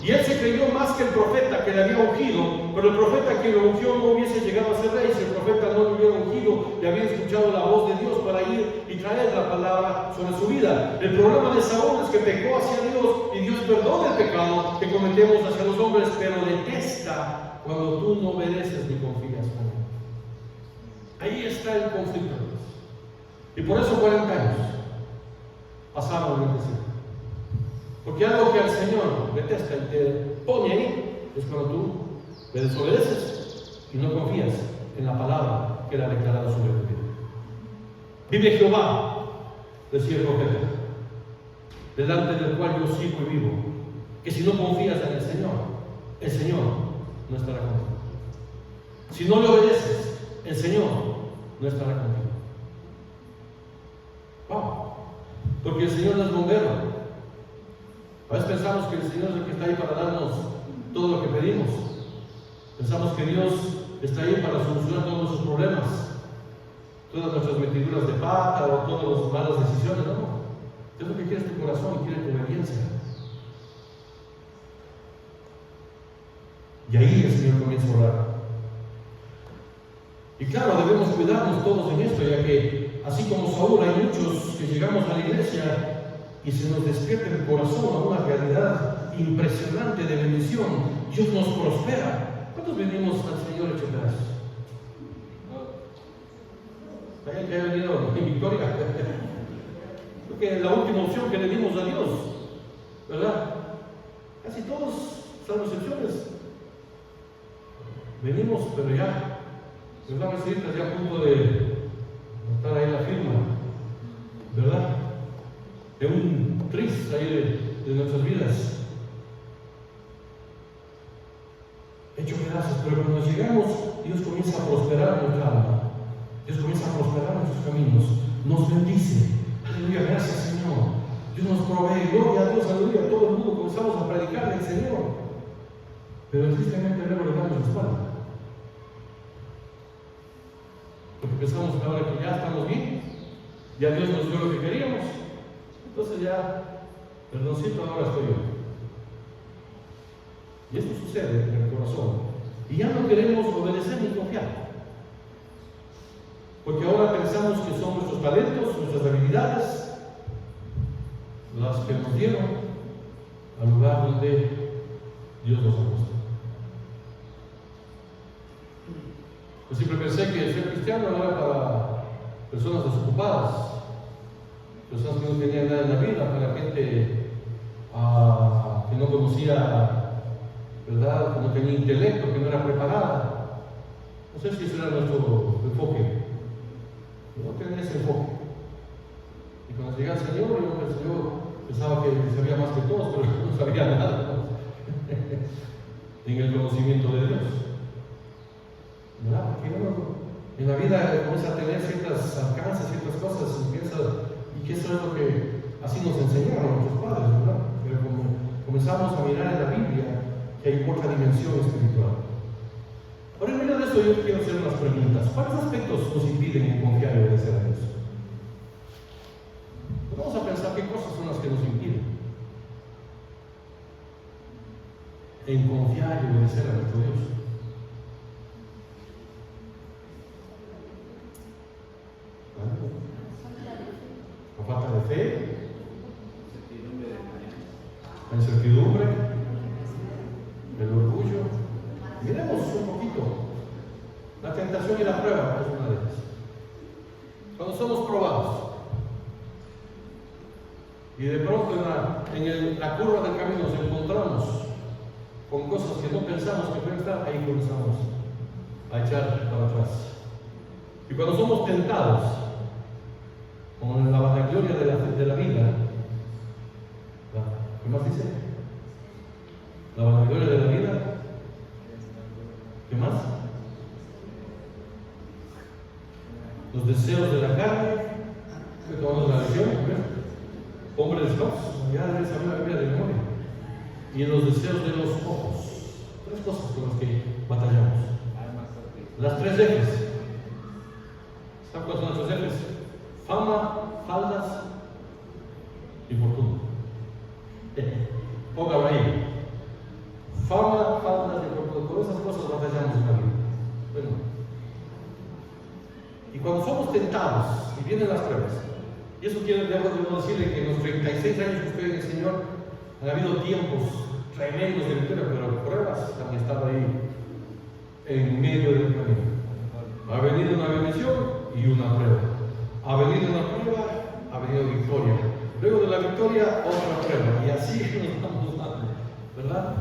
Y él se creyó más que el profeta que le había ungido, pero el profeta que lo ungió no hubiese llegado a ser rey si el profeta no lo hubiera ungido y había escuchado la voz de Dios para ir y traer la palabra sobre su vida. El problema de Saúl es que pecó hacia Dios y Dios perdona el pecado que cometemos hacia los hombres, pero detesta cuando tú no obedeces ni confías en Él. Ahí está el conflicto. Y por eso 40 años pasaron en el desierto. Porque algo que al Señor detesta y te pone ahí es cuando tú le desobedeces y no confías en la palabra que Él ha declarado sobre tu vida. Vive Jehová, decía el profeta, delante del cual yo sigo y vivo, que si no confías en el Señor no estará contigo. Si no le obedeces, el Señor no estará contigo. Wow. Porque el Señor no es bombero. A veces pensamos que el Señor es el que está ahí para darnos todo lo que pedimos. Pensamos que Dios está ahí para solucionar todos nuestros problemas, todas nuestras metiduras de pata o todas las malas decisiones. No. Es lo que quiere tu corazón y quiere tu obediencia. Y ahí el Señor comienza a orar. Y claro, debemos cuidarnos todos en esto, ya que así como Saúl, hay muchos que llegamos a la iglesia y se nos despierta en el corazón a una realidad impresionante de bendición. Dios nos prospera. ¿Cuántos venimos al Señor hecho pedazos? ¿Hay que haya venido en victoria? Creo que la última opción que le dimos a Dios, ¿verdad? Casi todos, salvo excepciones, venimos, pero ya, ¿verdad? Ya a punto de estar ahí la firma, ¿verdad? De un tris ahí de nuestras vidas, hecho pedazos. Pero cuando llegamos, Dios comienza a prosperar nuestra alma, Dios comienza a prosperar nuestros caminos, nos bendice. Aleluya, gracias Señor. Dios nos provee, gloria a Dios, aleluya. Todo el mundo comenzamos a predicar del Señor, pero tristemente luego le damos la espalda, porque pensamos que ahora que ya estamos bien, ya Dios nos dio lo que queríamos. Entonces ya, perdoncito, ahora estoy yo. Y esto sucede en el corazón. Y ya no queremos obedecer ni confiar. Porque ahora pensamos que son nuestros talentos, nuestras habilidades, las que nos dieron al lugar donde Dios nos ha puesto. Yo siempre pensé que ser cristiano era para personas desocupadas, personas que no tenían nada en la vida, para gente que no conocía, ¿verdad?, que no tenía intelecto, que no era preparada. No sé si ese era nuestro enfoque. No tenía ese enfoque. Y cuando llegué al Señor, yo pensaba que sabía más que todos, pero no sabía nada, ¿no? En el conocimiento de Dios. ¿Verdad? Porque uno en la vida comienza a tener ciertos alcances, ciertas cosas, y piensa, y que eso es lo que así nos enseñaron nuestros padres, ¿verdad? Pero como comenzamos a mirar en la Biblia que hay otra dimensión espiritual. Ahora, en medio de esto, yo quiero hacer unas preguntas. ¿Cuáles aspectos nos impiden en confiar y obedecer a Dios? Pues vamos a pensar qué cosas son las que nos impiden en confiar y obedecer a nuestro Dios. La falta de fe, la incertidumbre, el orgullo. Miremos un poquito. La tentación y la prueba es una de ellas. Cuando somos probados y de pronto en la curva del camino nos encontramos con cosas que no pensamos que pueden estar, ahí comenzamos a echar para atrás. Y cuando somos tentados, como en la vanagloria de la vida, ¿qué más dice? La vanagloria de la vida. ¿Qué más? Los deseos de la carne, que tomamos la lección, hombre de Dios, ya debes saber la Biblia de memoria, y en los deseos de los ojos. Tres cosas con las que batallamos. Las tres F's. ¿Saben cuáles son las tres F's? Fama, faldas y fortuna. Póngalo ahí. Fama, faldas y fortuna. Con esas cosas batallamos en la vida. Bueno. Y cuando somos tentados y vienen las pruebas, y eso quiero decirle que en los 36 años que estoy en el Señor han habido tiempos tremendos de victoria, pero pruebas han estado ahí en medio del camino. Ha venido una bendición y una prueba. Ha venido una prueba, ha venido victoria. Luego de la victoria, otra prueba. Y así nos vamos dando, ¿verdad?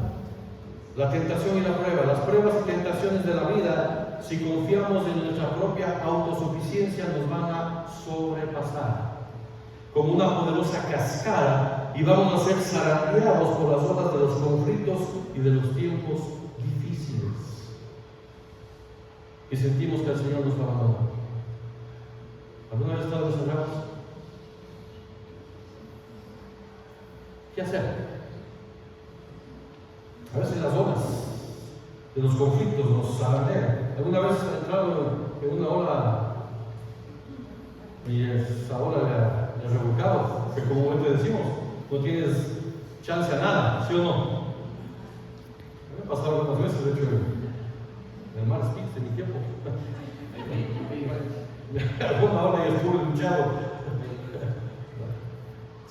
La tentación y la prueba. Las pruebas y tentaciones de la vida, si confiamos en nuestra propia autosuficiencia, nos van a sobrepasar como una poderosa cascada y vamos a ser zarandeados por las olas de los conflictos y de los tiempos difíciles. Y sentimos que el Señor nos abandona. ¿Alguna vez estado desanimados? ¿Qué hacer? A veces las olas de los conflictos nos zarandean. ¿Alguna vez has entrado en una ola y esa ola le ha revolcado? Que comúnmente decimos, no tienes chance a nada, ¿sí o no? Me ha pasado algunas veces, de hecho, en el mar Spitz en mi tiempo. Alguna hora ya estuve luchado.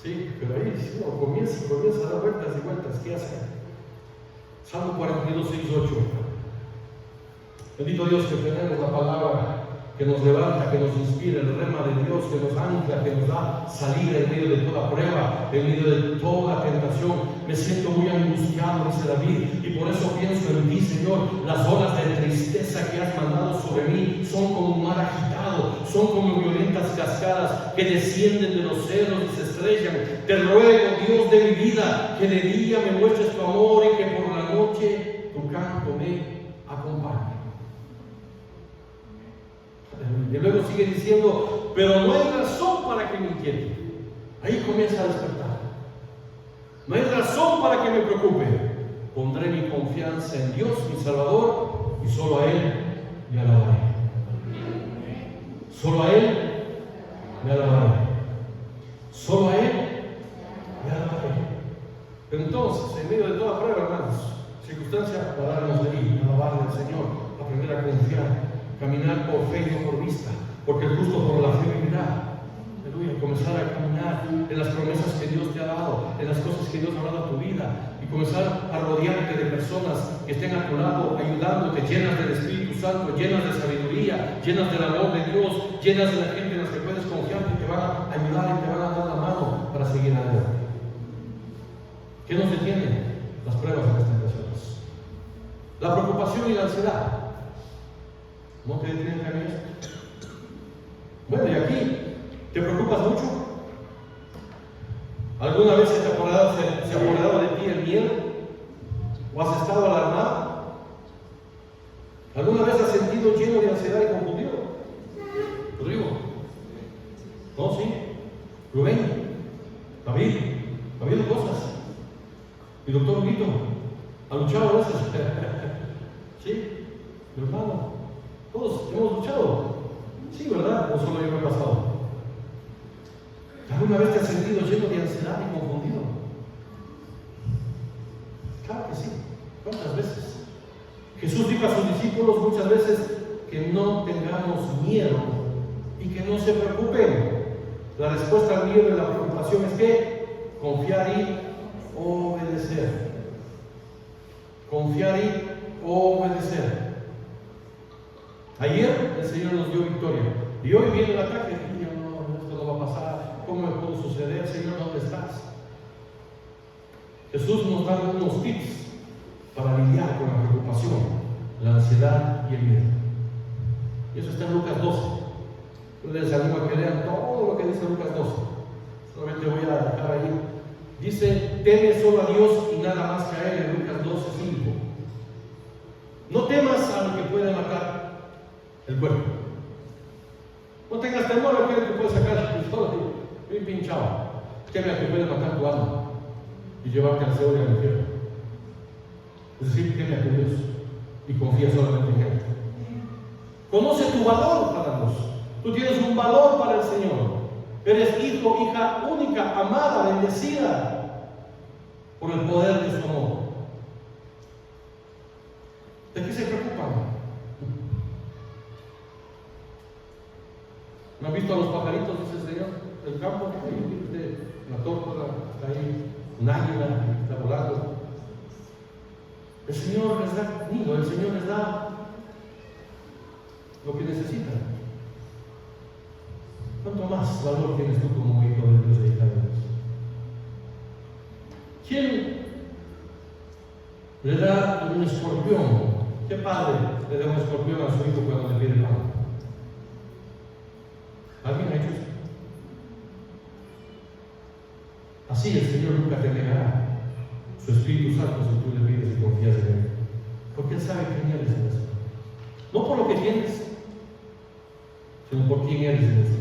Sí, pero ahí sí, no, comienza a dar vueltas y vueltas. ¿Qué hacer? Salmo 42, 6, 8. Bendito Dios que tenemos la palabra que nos levanta, que nos inspira, el rema de Dios que nos ancla, que nos da salida en medio de toda prueba, en medio de toda tentación. Me siento muy angustiado, dice David, y por eso pienso en ti, Señor. Las olas de tristeza que has mandado sobre mí son como un mar agitado, son como violentas cascadas que descienden de los cielos y se estrellan. Te ruego, Dios de mi vida, que de día me muestres tu amor y que por la noche tu canto me acompañe. Y luego sigue diciendo, pero no hay razón para que me inquiete. Ahí comienza a despertar. No hay razón para que me preocupe. Pondré mi confianza en Dios, mi Salvador, y solo a Él me alabaré. Solo a Él me alabaré. Solo a Él me alabaré. Pero entonces, en medio de toda prueba, hermanos, circunstancia, pararnos de ahí, alabarle al Señor, aprender a confiar. Caminar por fe y no por vista. porque el justo por la fe vivirá. Aleluya, comenzar a caminar en las promesas que Dios te ha dado, en las cosas que Dios ha dado a tu vida, y comenzar a rodearte de personas que estén a tu lado, ayudándote, llenas del Espíritu Santo, llenas de sabiduría, llenas del amor de Dios, llenas de la gente en las que puedes confiar, que te van a ayudar y te van a dar la mano para seguir adelante. ¿Qué nos detiene? Las pruebas y las tentaciones. La preocupación y la ansiedad. ¿No te detienen también esto? Bueno, y aquí, ¿te preocupas mucho? ¿Alguna vez se ha apoderado de ti el miedo? ¿O has estado alarmado? ¿Alguna vez has sentido lleno de ansiedad y confundido? Rodrigo. ¿No? Sí. Rubén. David. Ha habido cosas. Mi doctor Vito ha luchado a veces. Sí, mi hermano. Todos hemos luchado. Sí, ¿verdad? No solo yo me he pasado. ¿Alguna vez te has sentido lleno de ansiedad y confundido? Claro que sí. ¿Cuántas veces? Jesús dijo a sus discípulos muchas veces que no tengamos miedo y que no se preocupen. La respuesta al miedo y la preocupación es que confiar y obedecer. Confiar y obedecer. Ayer el Señor nos dio victoria y hoy viene el ataque. No, esto no va a pasar. ¿Cómo me pudo suceder? Señor, ¿dónde estás? Jesús nos da unos tips para lidiar con la preocupación, la ansiedad y el miedo. Y eso está en Lucas 12. Yo les animo a que lean todo lo que dice Lucas 12. Solamente voy a dejar ahí. Dice, teme solo a Dios y nada más que a Él, en Lucas 12:5. No temas a lo que puede matar el cuerpo. No tengas temor a aquel que puede sacar el pistola bien pinchado. Teme a que puede matar tu alma y llevarte al Seol y al infierno. Es decir, teme a tu Dios y confía solamente en Él. Conoce tu valor para Dios. Tú tienes un valor para el Señor. Eres hijo, hija única, amada, bendecida por el poder de su amor. ¿De qué se preocupan? ¿No han visto a los pajaritos, dice el Señor, del campo? Ahí, la tórtola, está ahí, un águila, está volando. El Señor les da nido, el Señor les da lo que necesitan. ¿Cuánto más valor tienes tú como hijo de Dios y hija de Dios? ¿Quién le da un escorpión? ¿Qué padre le da un escorpión a su hijo cuando le pide pan? ¿Alguien ha hecho eso? Así el Señor nunca te negará su Espíritu Santo si tú le pides y confías en Él. Porque Él sabe quién eres en eso. No por lo que tienes, sino por quién eres en eso.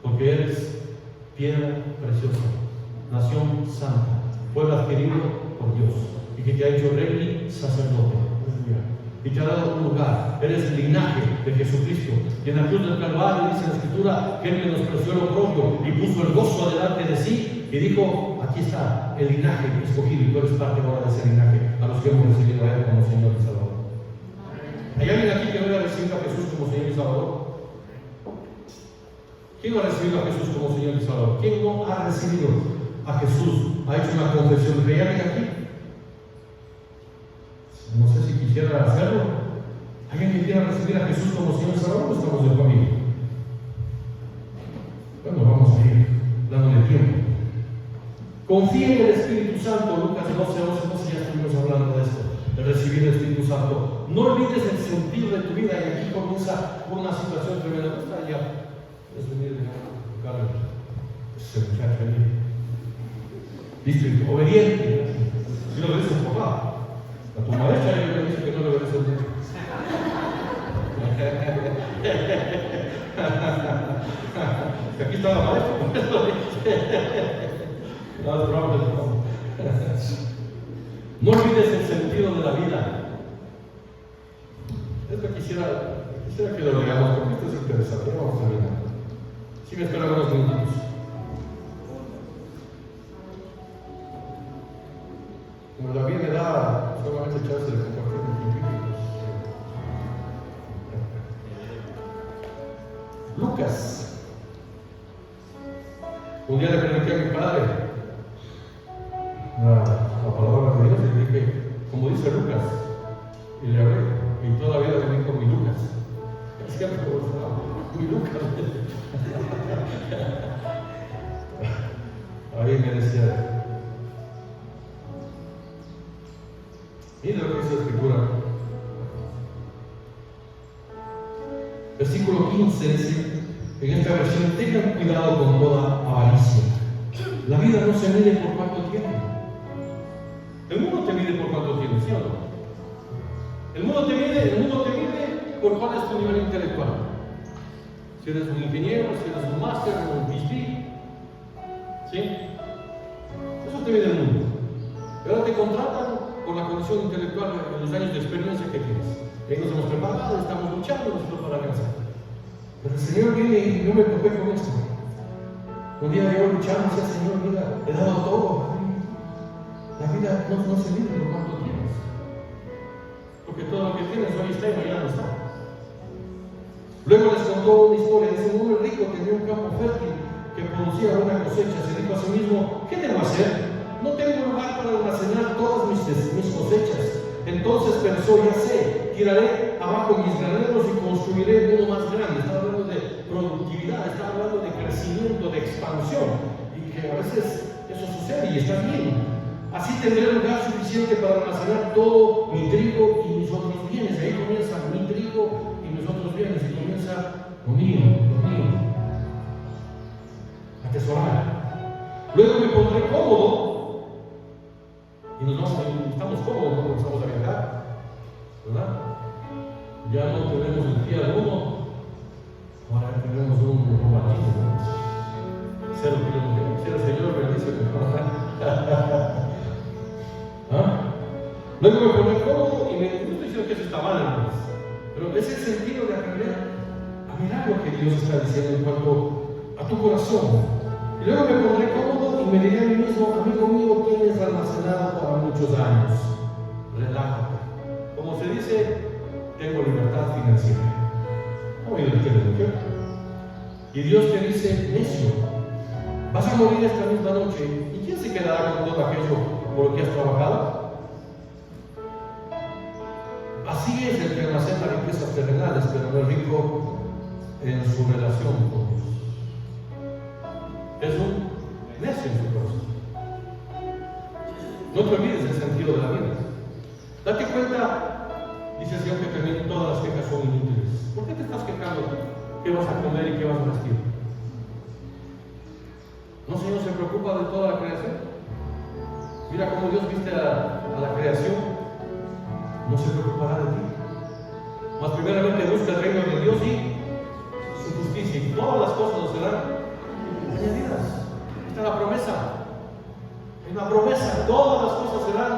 Porque eres piedra preciosa, nación santa, pueblo adquirido por Dios, y que te ha hecho rey y sacerdote. Y te ha dado un lugar. Eres el linaje de Jesucristo. Y en la cruz del Calvario dice en la Escritura que Él menospreció lo propio y puso el gozo delante de sí. Y dijo: aquí está el linaje escogido, y tú eres parte ahora de ese linaje, a los que hemos recibido a Él como Señor y Salvador. ¿Hay alguien aquí que no haya recibido a Jesús como Señor y Salvador? ¿Quién no ha recibido a Jesús como Señor y Salvador? ¿Quién no ha recibido a Jesús? ¿Ha hecho una confesión? ¿Hay alguien aquí? No sé si quisiera hacerlo. ¿Alguien que quiera recibir a Jesús como Señor y Salvador? Estamos de familia. Bueno, vamos a ir dándole tiempo. Confía en el Espíritu Santo. Lucas 12:11, ya estuvimos hablando de esto, de recibir el Espíritu Santo. No olvides el sentido de tu vida. Y aquí comienza una situación tremenda. ¿No está ya? Es venir de Carlos, ese muchacho ahí, listo, obediente. Si lo obedeces, papá, a tu maestra yo le dice que no le obedeces. Aquí está la maestra. No olvides el sentido de la vida. Esto quisiera que lo leamos porque esto es interesante. Vamos a terminar. Si me esperan unos minutos. Como la vida me da solamente chance de compartir mis principios. Lucas. Un día le prediqué a mi padre la palabra de Dios y le dije, como dice Lucas, y le hablé, y todavía le dijo mi Lucas. Es que me gustaba, mi Lucas. Ahí me decía, mira lo que dice la Escritura. Versículo 15 dice, en esta versión, tengan cuidado con toda avaricia. La vida no se mide por cuánto tiene. El mundo te mide por cuánto tienes, ¿sí o no? El mundo te mide por cuál es tu nivel intelectual. Si eres un ingeniero, si eres un máster, un PhD, ¿sí? Eso te mide el mundo. Y ahora te contratan por la condición intelectual en los años de experiencia que tienes. Ahí nos hemos preparado, estamos luchando nosotros para alcanzar. Pero el Señor viene y yo me topé con esto. Un día yo luchando y decía, Señor, mira, he dado todo. La vida no se mide por cuánto tienes. Porque todo lo que tienes hoy está y mañana no está. Luego les contó una historia. Dice, un hombre rico tenía un campo fértil que producía buena cosecha. Se dijo a sí mismo, ¿qué debo hacer? No tengo lugar para almacenar todas mis cosechas. Entonces pensó, ya sé, tiraré abajo mis graneros y construiré uno más grande. Estaba hablando de productividad, estaba hablando de crecimiento, de expansión. Y que a veces eso sucede y está bien. Así tendré lugar suficiente para almacenar todo mi trigo y mis otros bienes. Ahí comienza mi trigo y mis otros bienes. Y comienza lo mío. Atesorar. Luego me pondré cómodo. Y estamos cómodos cuando empezamos a viajar, ¿verdad? Ya no tenemos el Fiat Uno, ahora tenemos un Romatino, ¿no? 0 kilómetros. Si el Señor bendice, ¿ah? Luego me pondré cómodo y no estoy diciendo que eso está mal, hermanos, pero es el sentido de aprender a mirar lo que Dios está diciendo en cuanto a tu corazón. Y luego me pondré cómodo y me diré a mí mismo, amigo mío, tienes almacenado para muchos años. Relájate. Como se dice, tengo libertad financiera. ¿No oído ustedes, mujer? Y Dios te dice, necio, vas a morir esta misma noche. ¿Y quién se quedará con todo aquello por lo que has trabajado? Así es el que almacena riquezas terrenales, pero no es rico en su relación con Dios. Es un necio en su corazón. No te olvides del sentido de la vida. Date cuenta, dice el Señor, que también todas las quejas son inútiles. ¿Por qué te estás quejando? ¿Qué vas a comer y qué vas a vestir? ¿No, Señor, se preocupa de toda la creación? Mira cómo Dios viste a la creación. No se preocupará de ti. Mas primeramente busca el reino de Dios y su justicia, y todas las cosas nos serán añadidas. Esta es la promesa. Es una promesa. Todas las cosas serán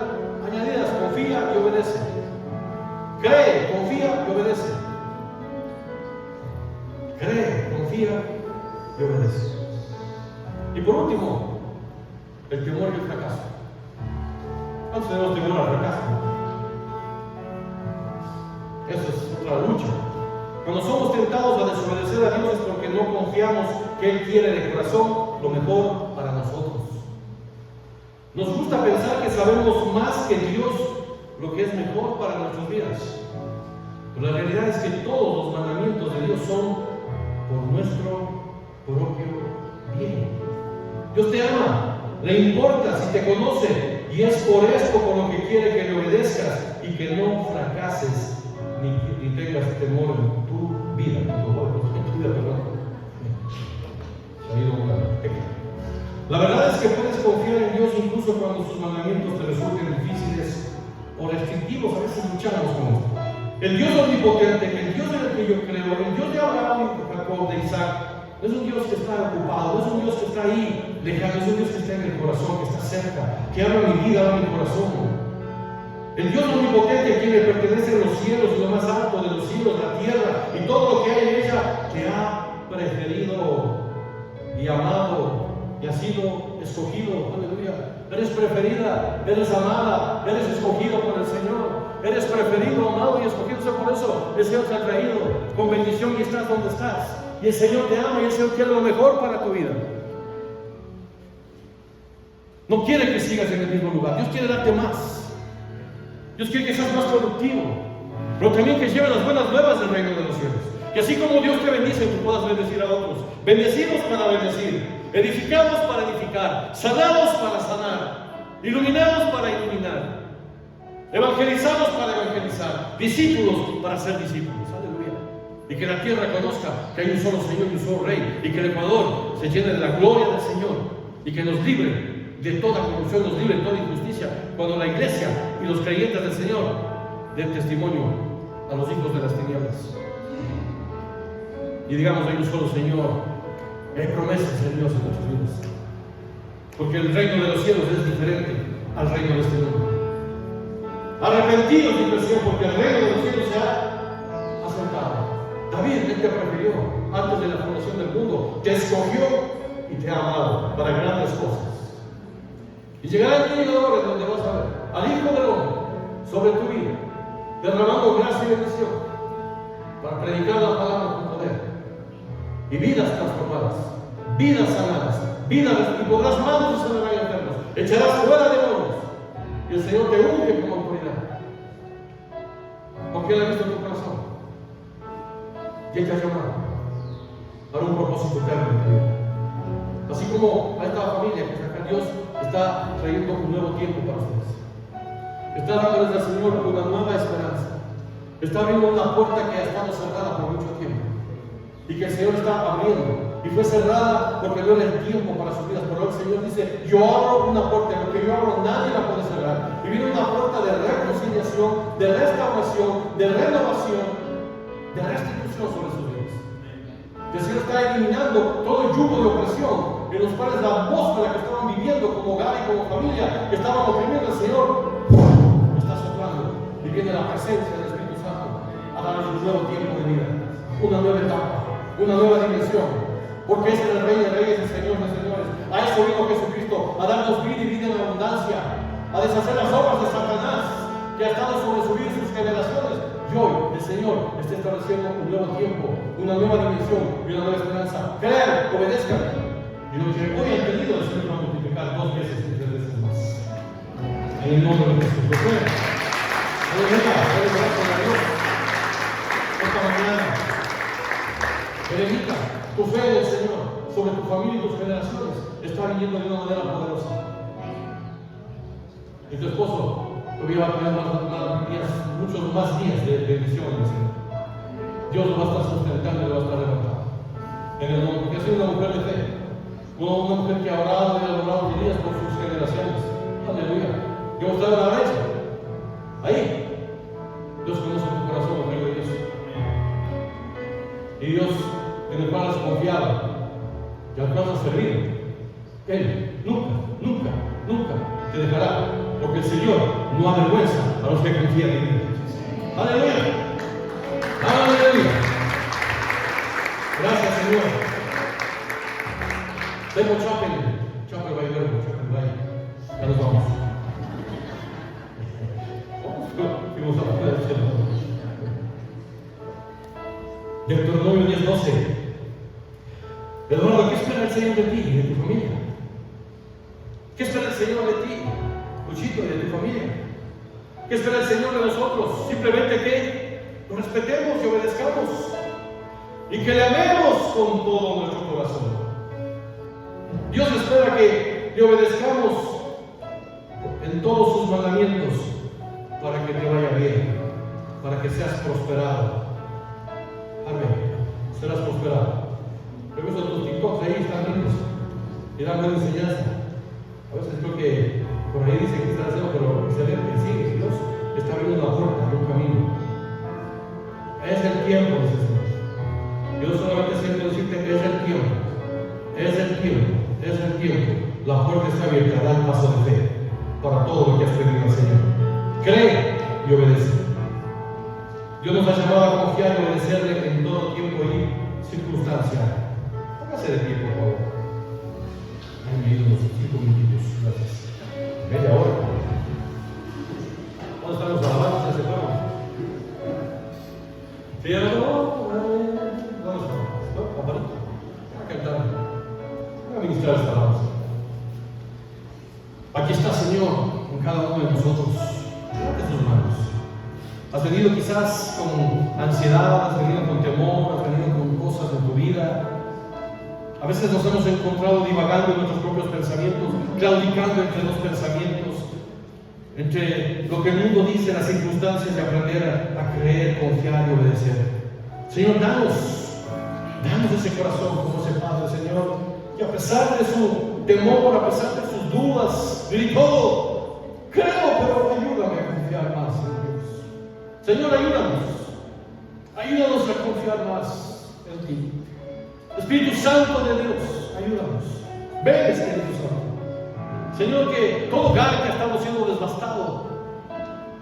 añadidas. Confía y obedece. Cree, confía y obedece. Cree, confía y obedece. Y por último, el temor y el fracaso. ¿Cuántos tenemos temor al fracaso? Eso es otra lucha. Cuando somos tentados a desobedecer a Dios es porque no confiamos que Él quiere de corazón lo mejor para nosotros. Nos gusta pensar que sabemos más que Dios lo que es mejor para nuestras vidas. Pero la realidad es que todos los mandamientos de Dios son por nuestro propio bien. Dios te ama, le importa si te conoce, y es por esto por lo que quiere que le obedezcas y que no fracases ni tengas temor en tu vida, La verdad es que puedes confiar en Dios incluso cuando sus mandamientos te resulten difíciles o restrictivos. A veces luchamos con esto. El Dios omnipotente, el Dios en el que yo creo, el Dios de Abraham, de Jacob, de Isaac, no es un Dios que está ocupado, no es un Dios que está ahí lejano, es un Dios que está en el corazón, que está cerca, que habla mi vida, habla mi corazón. El Dios omnipotente a quien le pertenecen los cielos y lo más alto de los cielos, la tierra y todo lo que hay en ella, te ha preferido y amado y ha sido escogido. Aleluya. Eres preferida, eres amada, eres escogido por el Señor. Eres preferido, amado y escogido. Por eso el Señor te ha traído con bendición y estás donde estás. y el Señor te ama y el Señor quiere lo mejor para tu vida. No quiere que sigas en el mismo lugar. Dios quiere darte más. Dios quiere que seas más productivo, pero también que lleves las buenas nuevas del reino de los cielos. Que así como Dios te bendice, tú puedas bendecir a otros. Bendecidos para bendecir, edificados para edificar, sanados para sanar, iluminados para iluminar, evangelizados para evangelizar, discípulos para ser discípulos. Aleluya. Y que la tierra conozca que hay un solo Señor y un solo Rey, y que el Ecuador se llene de la gloria del Señor, y que nos libre de toda corrupción, nos libre de toda injusticia, cuando la iglesia y los creyentes del Señor den testimonio a los hijos de las tinieblas. Y digamos, hay un solo Señor, hay promesas de Dios en nuestras vidas. Porque el reino de los cielos es diferente al reino de este mundo. Arrepentidos de inversión, porque el reino de los cielos se ha acercado. David, Él te prefirió antes de la fundación del mundo, te escogió y te ha amado para grandes cosas. Y llegará el día ahora en donde vas a ver al Hijo del Hombre sobre tu vida, derramando gracia y bendición para predicar la palabra con poder, y vidas transformadas, vidas sanadas, vidas, y podrás manos y sanarán enfermos, echarás fuera demonios, y el Señor te unge como autoridad, porque Él ha visto tu corazón y Él te ha llamado para un propósito eterno en tu vida. Así como a esta familia que está acá, Dios está trayendo un nuevo tiempo para ustedes. Está dándoles al Señor una nueva esperanza. Está abriendo una puerta que ha estado cerrada por mucho tiempo y que el Señor está abriendo. Y fue cerrada porque no era el tiempo para sus vidas. Pero el Señor dice: yo abro una puerta, y lo que yo abro nadie la puede cerrar. Y viene una puerta de reconciliación, de restauración, de renovación, de restitución sobre sus vidas. El Señor está eliminando todo el yugo de opresión en los cuales la atmósfera que estaban viviendo como hogar y como familia, que estaban oprimiendo. El Señor está soplando y viene la presencia del Espíritu Santo a darles un nuevo tiempo de vida, una nueva etapa, una nueva dimensión, porque es el Rey de Reyes y Señor de Señores. A eso vino Jesucristo, a darnos vida y vida en abundancia, a deshacer las obras de Satanás que ha estado sobre su vida y sus generaciones. Y hoy el Señor está estableciendo un nuevo tiempo, una nueva dimensión y una nueva esperanza. Crean, obedezcan. Y lo que hoy han tenido, el Señor va a multiplicar 2 veces y 3 veces más. En el nombre de Jesús. ¿Lo creen? Aleluya. Puedes orar con Dios esta mañana. Eremita, tu fe en el Señor sobre tu familia y tus generaciones está viniendo de una manera poderosa. Y tu esposo todavía va a tener muchos más días de bendición en el Señor. Dios lo va a estar sustentando y lo va a estar levantando. En el nombre, porque ha sido una mujer de fe. Una mujer que ha orado y ha orado días por sus generaciones. Aleluya. Y hemos dado la brecha. Ahí. Dios conoce tu corazón, amigo de Dios. Y Dios, en el cual has confiado y al cual has servido, Él nunca te dejará. Porque el Señor no avergüenza a los que confían en Él. Aleluya. Aleluya. Gracias, Señor. Tengo Chapel Valle. Ya nos vamos. Fuimos a la fuera del cielo. Deuteronomio 10:12. Eduardo, ¿qué espera el Señor de ti y de tu familia? ¿Qué espera el Señor de ti, Luchito, y de tu familia? ¿Qué espera el Señor de nosotros? Simplemente que lo respetemos y obedezcamos. Y que le amemos con todo nuestro corazón. Dios espera que le obedezcamos en todos sus mandamientos para que te vaya bien, para que seas prosperado. Amén. Serás prosperado. Revisa tus TikToks, ahí están lindos y dan buena enseñanza. A veces creo que por ahí dicen que están haciendo, pero excelente. Sí, Dios está abriendo una puerta, un camino. Es el tiempo, dice el Señor. Yo solamente siento decirte que es el tiempo. Es el tiempo. Es el tiempo. La puerta está abierta, da el paso de fe para todo lo que has pedido al Señor. Cree y obedece. Dios nos ha llamado a confiar y obedecerle en todo tiempo y circunstancia. Póngase de pie, por favor. Han vivido unos 5 minutitos. Gracias. Media hora. ¿Dónde están los alabanzas? ¿Ya se fueron? ¿Sí, no? ¿Dónde están? ¿No? ministrar esta palabra. Aquí está, Señor, en cada uno de nosotros. Levante tus manos. Has venido quizás con ansiedad, has venido con temor, has venido con cosas en tu vida. A veces nos hemos encontrado divagando en nuestros propios pensamientos, claudicando entre dos pensamientos, entre lo que el mundo dice, las circunstancias, de aprender a creer, confiar y obedecer. Señor, danos ese corazón como ese Padre, Señor, que a pesar de su temor, a pesar de sus dudas, gritó: creo, pero ayúdame a confiar más en Dios. Señor, ayúdanos a confiar más en ti. Espíritu Santo de Dios, ayúdanos. Ven, Espíritu Santo. Señor, que todo hogar que ha estado siendo devastado,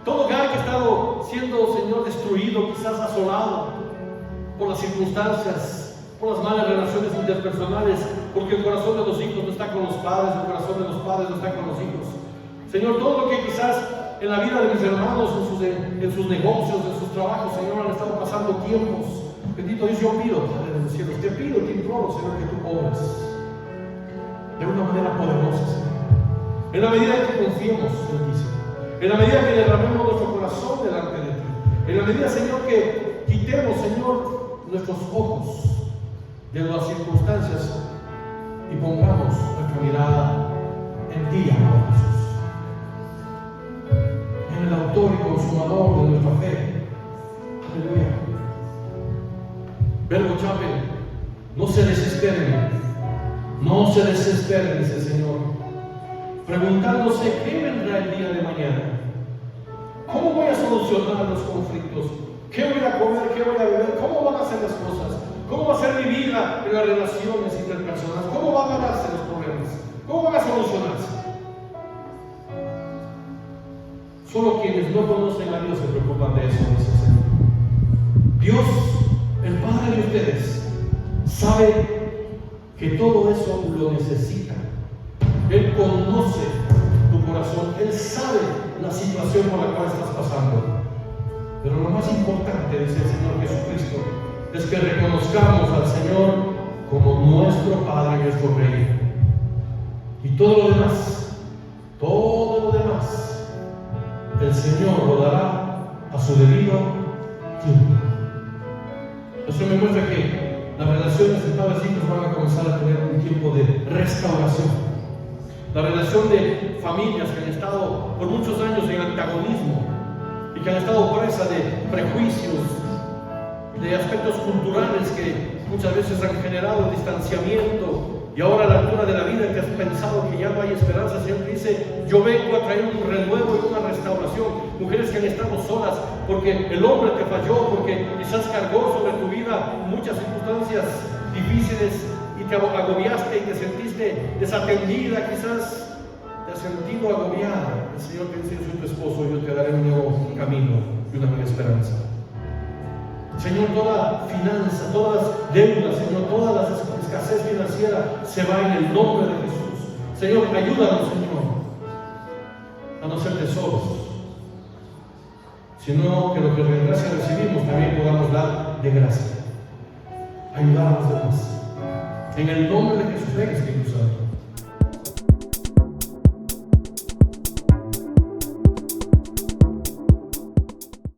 todo hogar que ha estado siendo, Señor, destruido, quizás asolado por las circunstancias, por las malas relaciones interpersonales, porque el corazón de los hijos no está con los padres, el corazón de los padres no está con los hijos. Señor, todo lo que quizás en la vida de mis hermanos, en sus negocios, en sus trabajos, Señor, han estado pasando tiempos. Bendito Dios, yo pido, Padre de los cielos, te pido, te imploro, Señor, que tú obres de una manera poderosa, Señor. En la medida que confiemos en ti, Señor. En la medida que derramemos nuestro corazón delante de ti. En la medida, Señor, que quitemos, Señor, nuestros ojos de las circunstancias y pongamos nuestra mirada en ti, amado Jesús. En el autor y consumador de nuestra fe. Aleluya. Verbo Chapel, no se desesperen, dice el Señor, preguntándose qué vendrá el día de mañana, cómo voy a solucionar los conflictos, qué voy a comer, qué voy a beber, cómo van a ser las cosas, cómo va a ser mi vida en las relaciones interpersonales, cómo van a darse los problemas, cómo van a solucionarse. Solo quienes no conocen a Dios se preocupan de eso, dice el Señor. Dios, el Padre de ustedes, sabe que todo eso lo necesita. Él conoce tu corazón, Él sabe la situación por la cual estás pasando. Pero lo más importante, dice el Señor Jesucristo, es que reconozcamos al Señor como nuestro Padre y nuestro Rey. Y todo lo demás, el Señor lo dará a su debido tiempo. Eso me muestra que las relaciones de padres e hijos van a comenzar a tener un tiempo de restauración. La relación de familias que han estado por muchos años en antagonismo y que han estado presas de prejuicios, de aspectos culturales que muchas veces han generado distanciamiento, y ahora a la altura de la vida que has pensado que ya no hay esperanza, el Señor dice: yo vengo a traer un renuevo y una restauración. Mujeres que han estado solas porque el hombre te falló, porque quizás cargó sobre tu vida muchas circunstancias difíciles y te agobiaste y te sentiste desatendida, quizás te has sentido agobiada. El Señor te dice: yo soy tu esposo, yo te daré un nuevo camino y una nueva esperanza. Señor, toda finanza, todas las deudas, Señor, toda la escasez financiera se va en el nombre de Jesús. Señor, ayúdanos, Señor, a no ser tesoros, sino que lo que de gracia recibimos también podamos dar de gracia. Ayudar a los demás. En el nombre de Jesús, ven, Espíritu Santo.